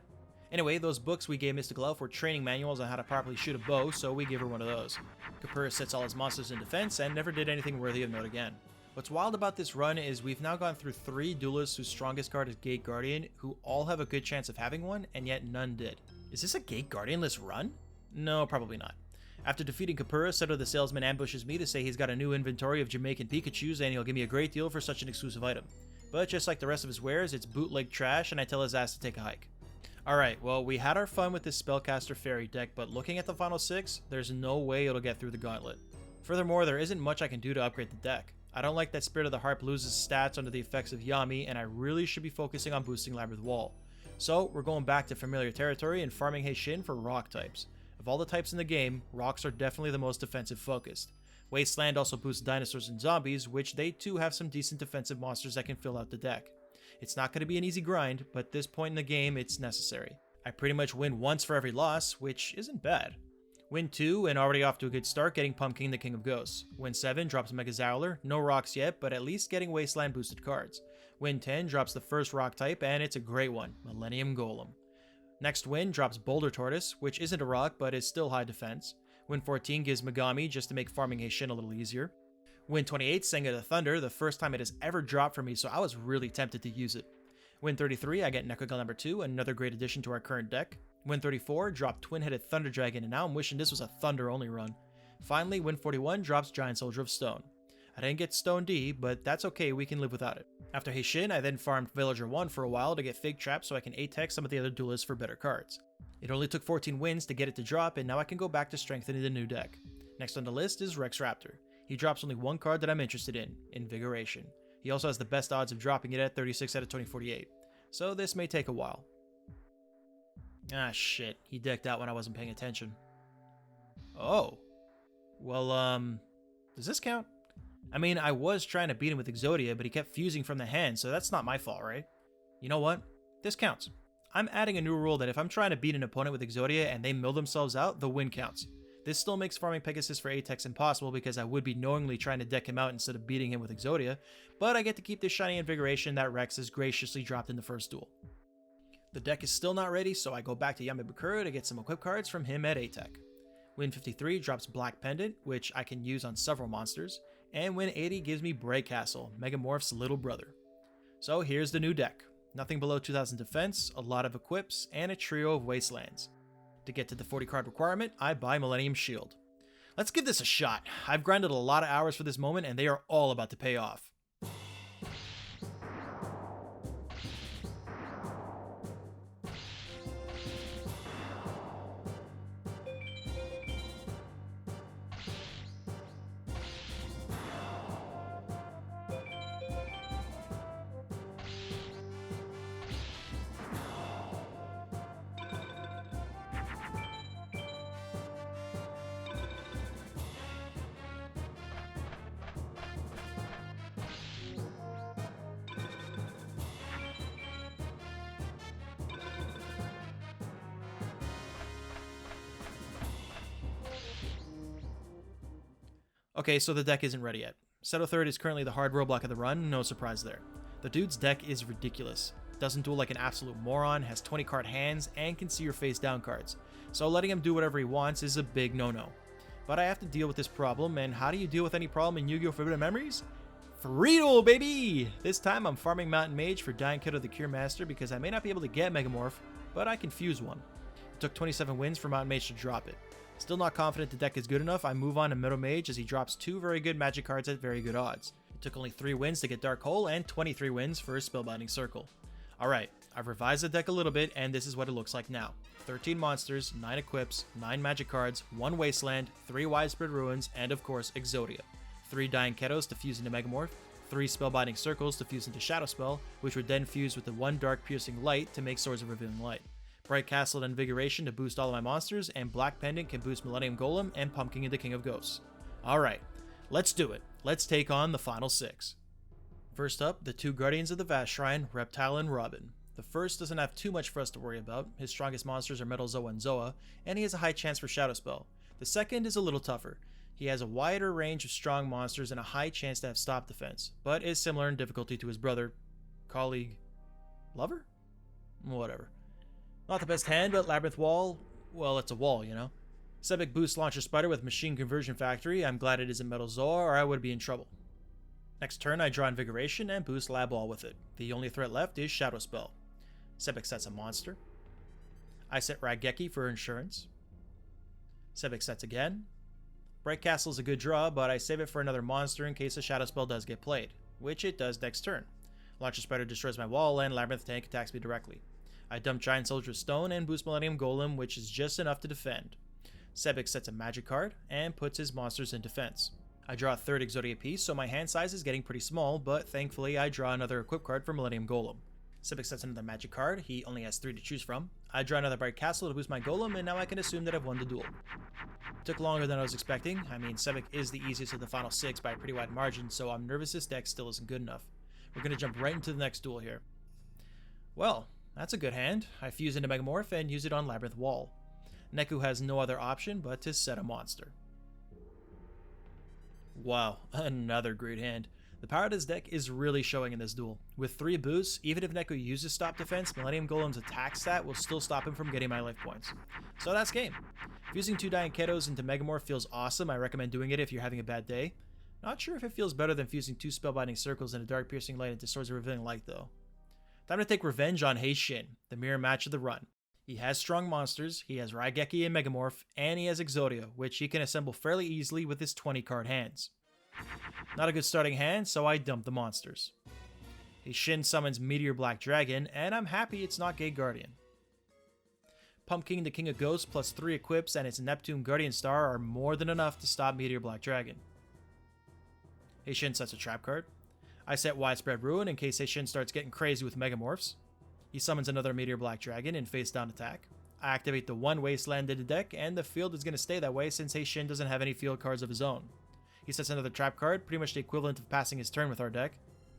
Anyway, those books we gave Mystical Elf were training manuals on how to properly shoot a bow, so we gave her one of those. Kepura sets all his monsters in defense and never did anything worthy of note again. What's wild about this run is we've now gone through 3 duelists whose strongest card is Gate Guardian, who all have a good chance of having one, and yet none did. Is this a Gate Guardian-less run? No, probably not. After defeating Kepura, Seto the salesman ambushes me to say he's got a new inventory of Jamaican Pikachus and he'll give me a great deal for such an exclusive item. But just like the rest of his wares, it's bootleg trash and I tell his ass to take a hike. Alright, well we had our fun with this Spellcaster Fairy deck, but looking at the final 6, there's no way it'll get through the gauntlet. Furthermore, there isn't much I can do to upgrade the deck. I don't like that Spirit of the Harp loses stats under the effects of Yami, and I really should be focusing on boosting Labyrinth Wall. So, we're going back to familiar territory and farming Heishin for rock types. Of all the types in the game, rocks are definitely the most defensive focused. Wasteland also boosts dinosaurs and zombies, which they too have some decent defensive monsters that can fill out the deck. It's not going to be an easy grind, but at this point in the game, it's necessary. I pretty much win once for every loss, which isn't bad. Win 2, and already off to a good start getting Pumpkin the King of Ghosts. Win 7 drops Mega Zowler, no rocks yet, but at least getting Wasteland boosted cards. Win 10 drops the first rock type, and it's a great one, Millennium Golem. Next win drops Boulder Tortoise, which isn't a rock but is still high defense. Win 14 gives Megami just to make farming Heishin a little easier. Win 28 Senga the Thunder, the first time it has ever dropped for me, so I was really tempted to use it. Win 33 I get Neku number 2, another great addition to our current deck. Win 34 drop Twin-Headed Thunder Dragon, and now I'm wishing this was a Thunder only run. Finally, Win 41 drops Giant Soldier of Stone. I didn't get Stone D, but that's okay, we can live without it. After Heishin, I then farmed Villager 1 for a while to get Fig Trap so I can A-Tech some of the other duelists for better cards. It only took 14 wins to get it to drop, and now I can go back to strengthening the new deck. Next on the list is Rex Raptor. He drops only one card that I'm interested in, Invigoration. He also has the best odds of dropping it at 36 out of 2048. So this may take a while. Ah shit, he decked out when I wasn't paying attention. Oh. Well, does this count? I mean, I was trying to beat him with Exodia, but he kept fusing from the hand, so that's not my fault, right? You know what? This counts. I'm adding a new rule that if I'm trying to beat an opponent with Exodia and they mill themselves out, the win counts. This still makes farming Pegasus for Atex impossible because I would be knowingly trying to deck him out instead of beating him with Exodia, but I get to keep this shiny Invigoration that Rex has graciously dropped in the first duel. The deck is still not ready, so I go back to Yami Bakura to get some equip cards from him at Atech. Win 53 drops Black Pendant, which I can use on several monsters, and Win 80 gives me Bray Castle, Megamorph's little brother. So here's the new deck. Nothing below 2000 defense, a lot of equips, and a trio of Wastelands. To get to the 40 card requirement, I buy Millennium Shield. Let's give this a shot. I've grinded a lot of hours for this moment and they are all about to pay off. Okay, so the deck isn't ready yet. Seto third is currently the hard roadblock of the run, no surprise there. The dude's deck is ridiculous. Doesn't duel like an absolute moron, has 20 card hands, and can see your face down cards. So letting him do whatever he wants is a big no-no. But I have to deal with this problem, and how do you deal with any problem in Yu-Gi-Oh! Forbidden Memories? Free duel, baby! This time I'm farming Mountain Mage for Dying Kiddo the Cure Master because I may not be able to get Megamorph, but I can fuse one. It took 27 wins for Mountain Mage to drop it. Still not confident the deck is good enough, I move on to Meadow Mage as he drops 2 very good magic cards at very good odds. It took only 3 wins to get Dark Hole and 23 wins for his Spellbinding Circle. Alright, I've revised the deck a little bit and this is what it looks like now. 13 monsters, 9 equips, 9 magic cards, 1 Wasteland, 3 Widespread Ruins, and of course Exodia. 3 Dying Ketos to fuse into Megamorph, 3 Spellbinding Circles to fuse into Shadow Spell, which would then fuse with the 1 Dark Piercing Light to make Swords of Revealing Light. Bright Castle and Invigoration to boost all of my monsters, and Black Pendant can boost Millennium Golem and Pumpkin the King of Ghosts. Alright, let's do it. Let's take on the final 6. First up, the 2 Guardians of the Vast Shrine, Reptile and Robin. The first doesn't have too much for us to worry about. His strongest monsters are Metal Zoa and Zoa, and he has a high chance for Shadow Spell. The second is a little tougher. He has a wider range of strong monsters and a high chance to have stop defense, but is similar in difficulty to his brother, colleague, lover? Whatever. Not the best hand, but Labyrinth Wall, well, it's a wall, you know? Sebek boosts Launcher Spider with Machine Conversion Factory. I'm glad it isn't Metal Zoa, or I would be in trouble. Next turn, I draw Invigoration and boost Lab Wall with it. The only threat left is Shadow Spell. Sebek sets a monster. I set Raigeki for insurance. Sebek sets again. Bright Castle is a good draw, but I save it for another monster in case a Shadow Spell does get played, which it does next turn. Launcher Spider destroys my wall and Labyrinth Tank attacks me directly. I dump Giant Soldier Stone and boost Millennium Golem, which is just enough to defend. Sebek sets a magic card and puts his monsters in defense. I draw a third Exodia piece, so my hand size is getting pretty small, but thankfully I draw another equip card for Millennium Golem. Sebek sets another magic card, he only has 3 to choose from. I draw another Bright Castle to boost my Golem, and now I can assume that I've won the duel. Took longer than I was expecting. I mean, Sebek is the easiest of the final 6 by a pretty wide margin, so I'm nervous this deck still isn't good enough. We're going to jump right into the next duel here. Well, that's a good hand. I fuse into Megamorph and use it on Labyrinth Wall. Neku has no other option but to set a monster. Wow, another great hand. The power of this deck is really showing in this duel. With 3 boosts, even if Neku uses Stop Defense, Millennium Golem's attack stat will still stop him from getting my life points. So that's game. Fusing 2 Dianketos into Megamorph feels awesome. I recommend doing it if you're having a bad day. Not sure if it feels better than fusing 2 Spellbinding Circles into Dark Piercing Light into Swords of Revealing Light though. Time to take revenge on Heishin, the mirror match of the run. He has strong monsters, he has Raigeki and Megamorph, and he has Exodia, which he can assemble fairly easily with his 20 card hands. Not a good starting hand, so I dump the monsters. Heishin summons Meteor Black Dragon, and I'm happy it's not Gate Guardian. Pumpkin the King of Ghosts plus 3 equips and its Neptune Guardian Star are more than enough to stop Meteor Black Dragon. Heishin sets a trap card. I set Widespread Ruin in case Heishin starts getting crazy with Megamorphs. He summons another Meteor Black Dragon in face down attack. I activate the 1 Wasteland in the deck, and the field is going to stay that way since Heishin doesn't have any field cards of his own. He sets another trap card, pretty much the equivalent of passing his turn with our deck.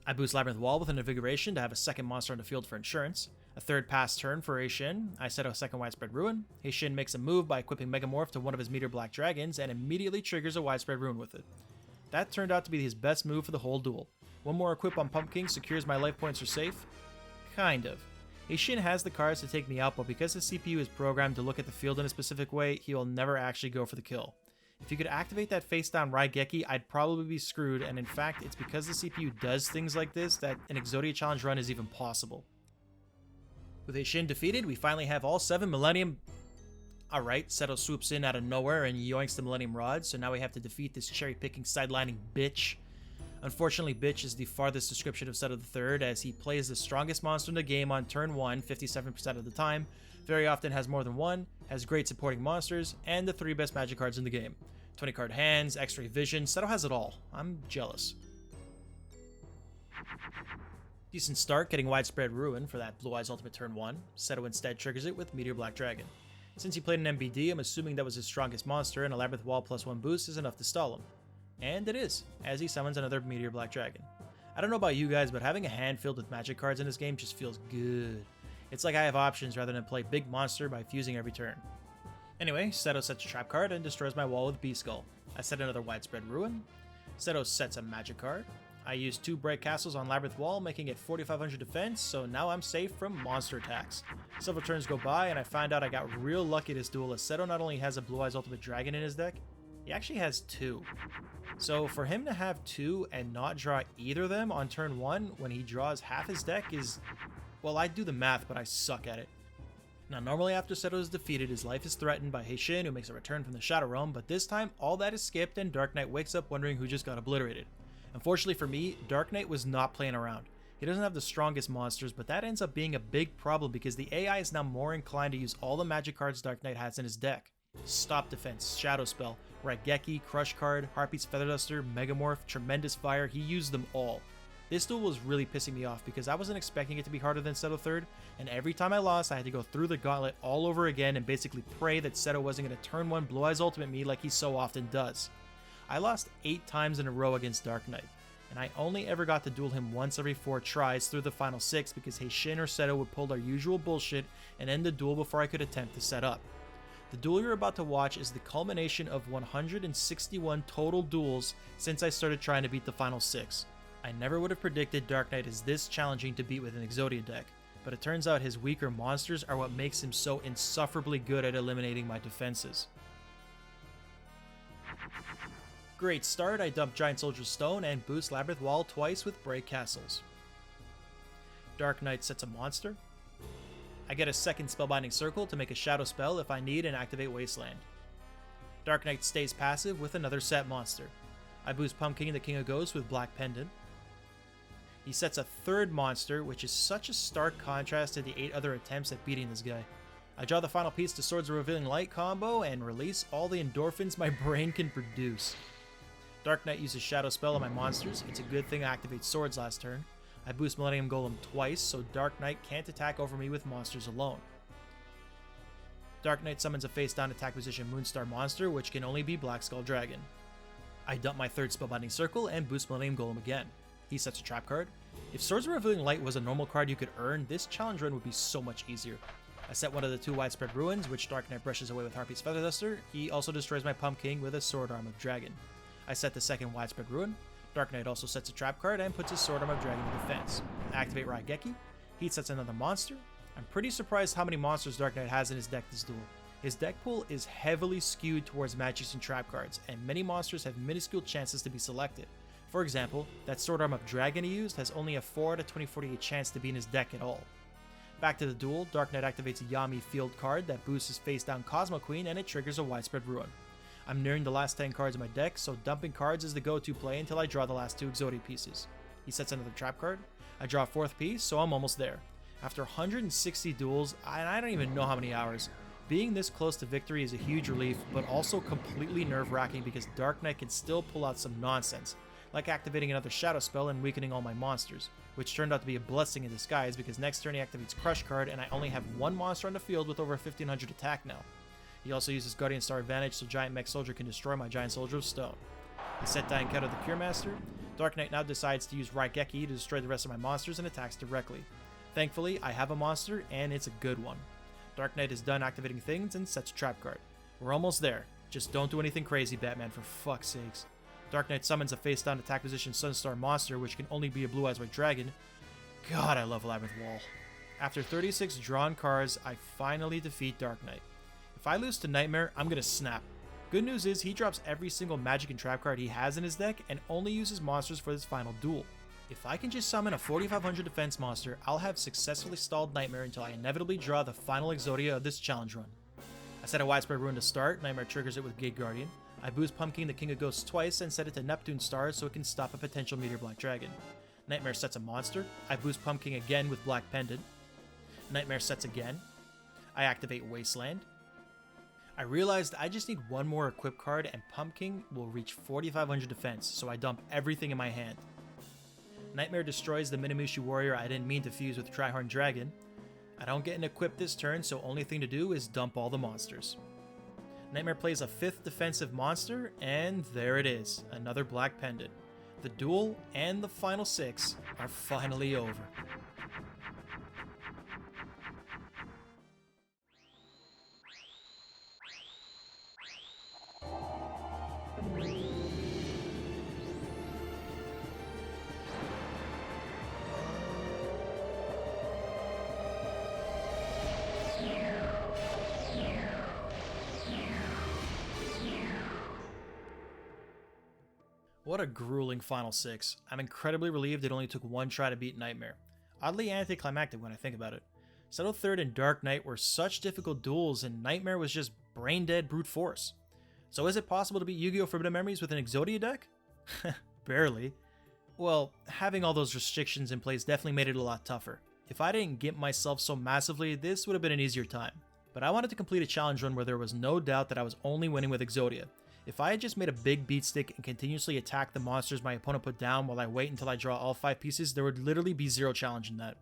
I boost Labyrinth Wall with an Invigoration to have a second monster on the field for insurance. A third pass turn for Heishin. I set a second Widespread Ruin. Heishin makes a move by equipping Megamorph to one of his Meteor Black Dragons and immediately triggers a Widespread Ruin with it. That turned out to be his best move for the whole duel. One more equip on Pumpkin secures my life points are safe. Kind of. Heishin has the cards to take me out, but because the CPU is programmed to look at the field in a specific way, he will never actually go for the kill. If you could activate that face-down Raigeki, I'd probably be screwed, and in fact, it's because the CPU does things like this that an Exodia challenge run is even possible. With Heishin defeated, we finally have all 7 Millennium... Alright, Seto swoops in out of nowhere and yoinks the Millennium Rod, so now we have to defeat this cherry-picking, sidelining bitch. Unfortunately, bitch is the farthest description of Seto III, as he plays the strongest monster in the game on turn 1 57% of the time, very often has more than one, has great supporting monsters, and the 3 best magic cards in the game. 20 card hands, X-ray vision, Seto has it all. I'm jealous. Decent start getting Widespread Ruin for that Blue Eyes Ultimate turn 1. Seto instead triggers it with Meteor Black Dragon. Since he played an MBD, I'm assuming that was his strongest monster, and a Labyrinth Wall plus 1 boost is enough to stall him. And it is, as he summons another Meteor Black Dragon. I don't know about you guys, but having a hand filled with magic cards in this game just feels good. It's like I have options rather than play big monster by fusing every turn. Anyway, Seto sets a trap card and destroys my wall with Beast Skull. I set another Widespread Ruin. Seto sets a magic card. I use 2 Bright Castles on Labyrinth Wall, making it 4500 defense, so now I'm safe from monster attacks. Several turns go by, and I find out I got real lucky this duel, as Seto not only has a Blue Eyes Ultimate Dragon in his deck, he actually has 2. So for him to have 2 and not draw either of them on turn 1 when he draws half his deck is... well, I do the math, but I suck at it. Now, normally after Seto is defeated, his life is threatened by Heishin, who makes a return from the Shadow Realm, but this time, all that is skipped and Darknite wakes up wondering who just got obliterated. Unfortunately for me, Darknite was not playing around. He doesn't have the strongest monsters, but that ends up being a big problem because the AI is now more inclined to use all the magic cards Darknite has in his deck. Stop Defense, Shadow Spell, Raigeki, Crush Card, Harpy's Feather Duster, Megamorph, Tremendous Fire, he used them all. This duel was really pissing me off because I wasn't expecting it to be harder than Seto III, and every time I lost I had to go through the gauntlet all over again and basically pray that Seto wasn't going to turn 1 Blue Eyes Ultimate me like he so often does. I lost 8 times in a row against Darknite, and I only ever got to duel him once every 4 tries through the final 6 because Heishin or Seto would pull our usual bullshit and end the duel before I could attempt to set up. The duel you're about to watch is the culmination of 161 total duels since I started trying to beat the final 6. I never would have predicted Darknite is this challenging to beat with an Exodia deck, but it turns out his weaker monsters are what makes him so insufferably good at eliminating my defenses. Great start, I dump Giant Soldier Stone and boost Labyrinth Wall twice with Break Castles. Darknite sets a monster. I get a second Spellbinding Circle to make a shadow spell if I need and activate Wasteland. Darknite stays passive with another set monster. I boost Pumpkin the King of Ghosts with Black Pendant. He sets a third monster, which is such a stark contrast to the 8 other attempts at beating this guy. I draw the final piece to Swords of Revealing Light combo and release all the endorphins my brain can produce. Darknite uses Shadow Spell on my monsters. It's a good thing I activate Swords last turn. I boost Millennium Golem twice, so Darknite can't attack over me with monsters alone. Darknite summons a face-down attack position Moonstar monster, which can only be Black Skull Dragon. I dump my third Spellbinding Circle and boost Millennium Golem again. He sets a trap card. If Swords of Revealing Light was a normal card you could earn, this challenge run would be so much easier. I set one of the 2 Widespread Ruins, which Darknite brushes away with Harpy's Feather Duster. He also destroys my Pumpkin with a Sword Arm of Dragon. I set the second Widespread Ruin. Darknite also sets a trap card and puts his Sword Arm of Dragon in defense. I activate Raigeki. He sets another monster. I'm pretty surprised how many monsters Darknite has in his deck this duel. His deck pool is heavily skewed towards magics and trap cards, and many monsters have minuscule chances to be selected. For example, that Sword Arm of Dragon he used has only a 4 out of 2048 chance to be in his deck at all. Back to the duel, Darknite activates a Yami field card that boosts his face-down Cosmo Queen and it triggers a Widespread Ruin. I'm nearing the last 10 cards in my deck, so dumping cards is the go-to play until I draw the last 2 Exodia pieces. He sets another trap card. I draw a 4th piece, so I'm almost there. After 160 duels, and I don't even know how many hours, being this close to victory is a huge relief, but also completely nerve-wracking because Darknite can still pull out some nonsense, like activating another Shadow Spell and weakening all my monsters, which turned out to be a blessing in disguise because next turn he activates Crush card and I only have 1 monster on the field with over 1500 attack now. He also uses Guardian Star Advantage so Giant Mage Soldier can destroy my Giant Soldier of Stone. He set down Keto the Cure Master. Darknite now decides to use Raigeki to destroy the rest of my monsters and attacks directly. Thankfully, I have a monster and it's a good one. Darknite is done activating things and sets a trap card. We're almost there. Just don't do anything crazy, Batman, for fuck's sakes. Darknite summons a face-down attack position Sunstar monster, which can only be a Blue Eyes White Dragon. God, I love Labyrinth Wall. After 36 drawn cards, I finally defeat Darknite. If I lose to Nitemare, I'm gonna snap. Good news is he drops every single magic and trap card he has in his deck and only uses monsters for this final duel. If I can just summon a 4500 defense monster, I'll have successfully stalled Nitemare until I inevitably draw the final Exodia of this challenge run. I set a Widespread Ruin to start. Nitemare triggers it with Gate Guardian. I boost Pumpkin the King of Ghosts twice and set it to Neptune Star so it can stop a potential Meteor Black Dragon. Nitemare sets a monster. I boost Pumpkin again with Black Pendant. Nitemare sets again. I activate Wasteland. I realized I just need 1 more equip card and Pumpkin will reach 4500 defense, so I dump everything in my hand. Nitemare destroys the Minimushi Warrior I didn't mean to fuse with Trihorn Dragon. I don't get an equip this turn, so only thing to do is dump all the monsters. Nitemare plays a 5th defensive monster, and there it is, another Black Pendant. The duel and the final 6 are finally over. What a grueling final 6. I'm incredibly relieved it only took 1 try to beat Nitemare. Oddly anticlimactic when I think about it. Seto 3rd and Darknite were such difficult duels and Nitemare was just brain dead brute force. So is it possible to beat YuGiOh Forbidden Memories with an Exodia deck? Barely. Well, having all those restrictions in place definitely made it a lot tougher. If I didn't get myself so massively, this would have been an easier time. But I wanted to complete a challenge run where there was no doubt that I was only winning with Exodia. If I had just made a big beat stick and continuously attack the monsters my opponent put down while I wait until I draw all 5 pieces, there would literally be 0 challenge in that.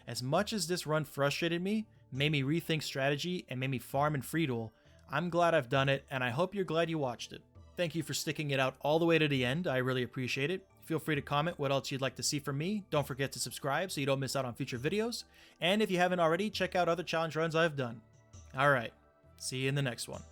As much as this run frustrated me, made me rethink strategy, and made me farm in free duel, I'm glad I've done it, and I hope you're glad you watched it. Thank you for sticking it out all the way to the end, I really appreciate it. Feel free to comment what else you'd like to see from me, don't forget to subscribe so you don't miss out on future videos, and if you haven't already, check out other challenge runs I've done. Alright, see you in the next one.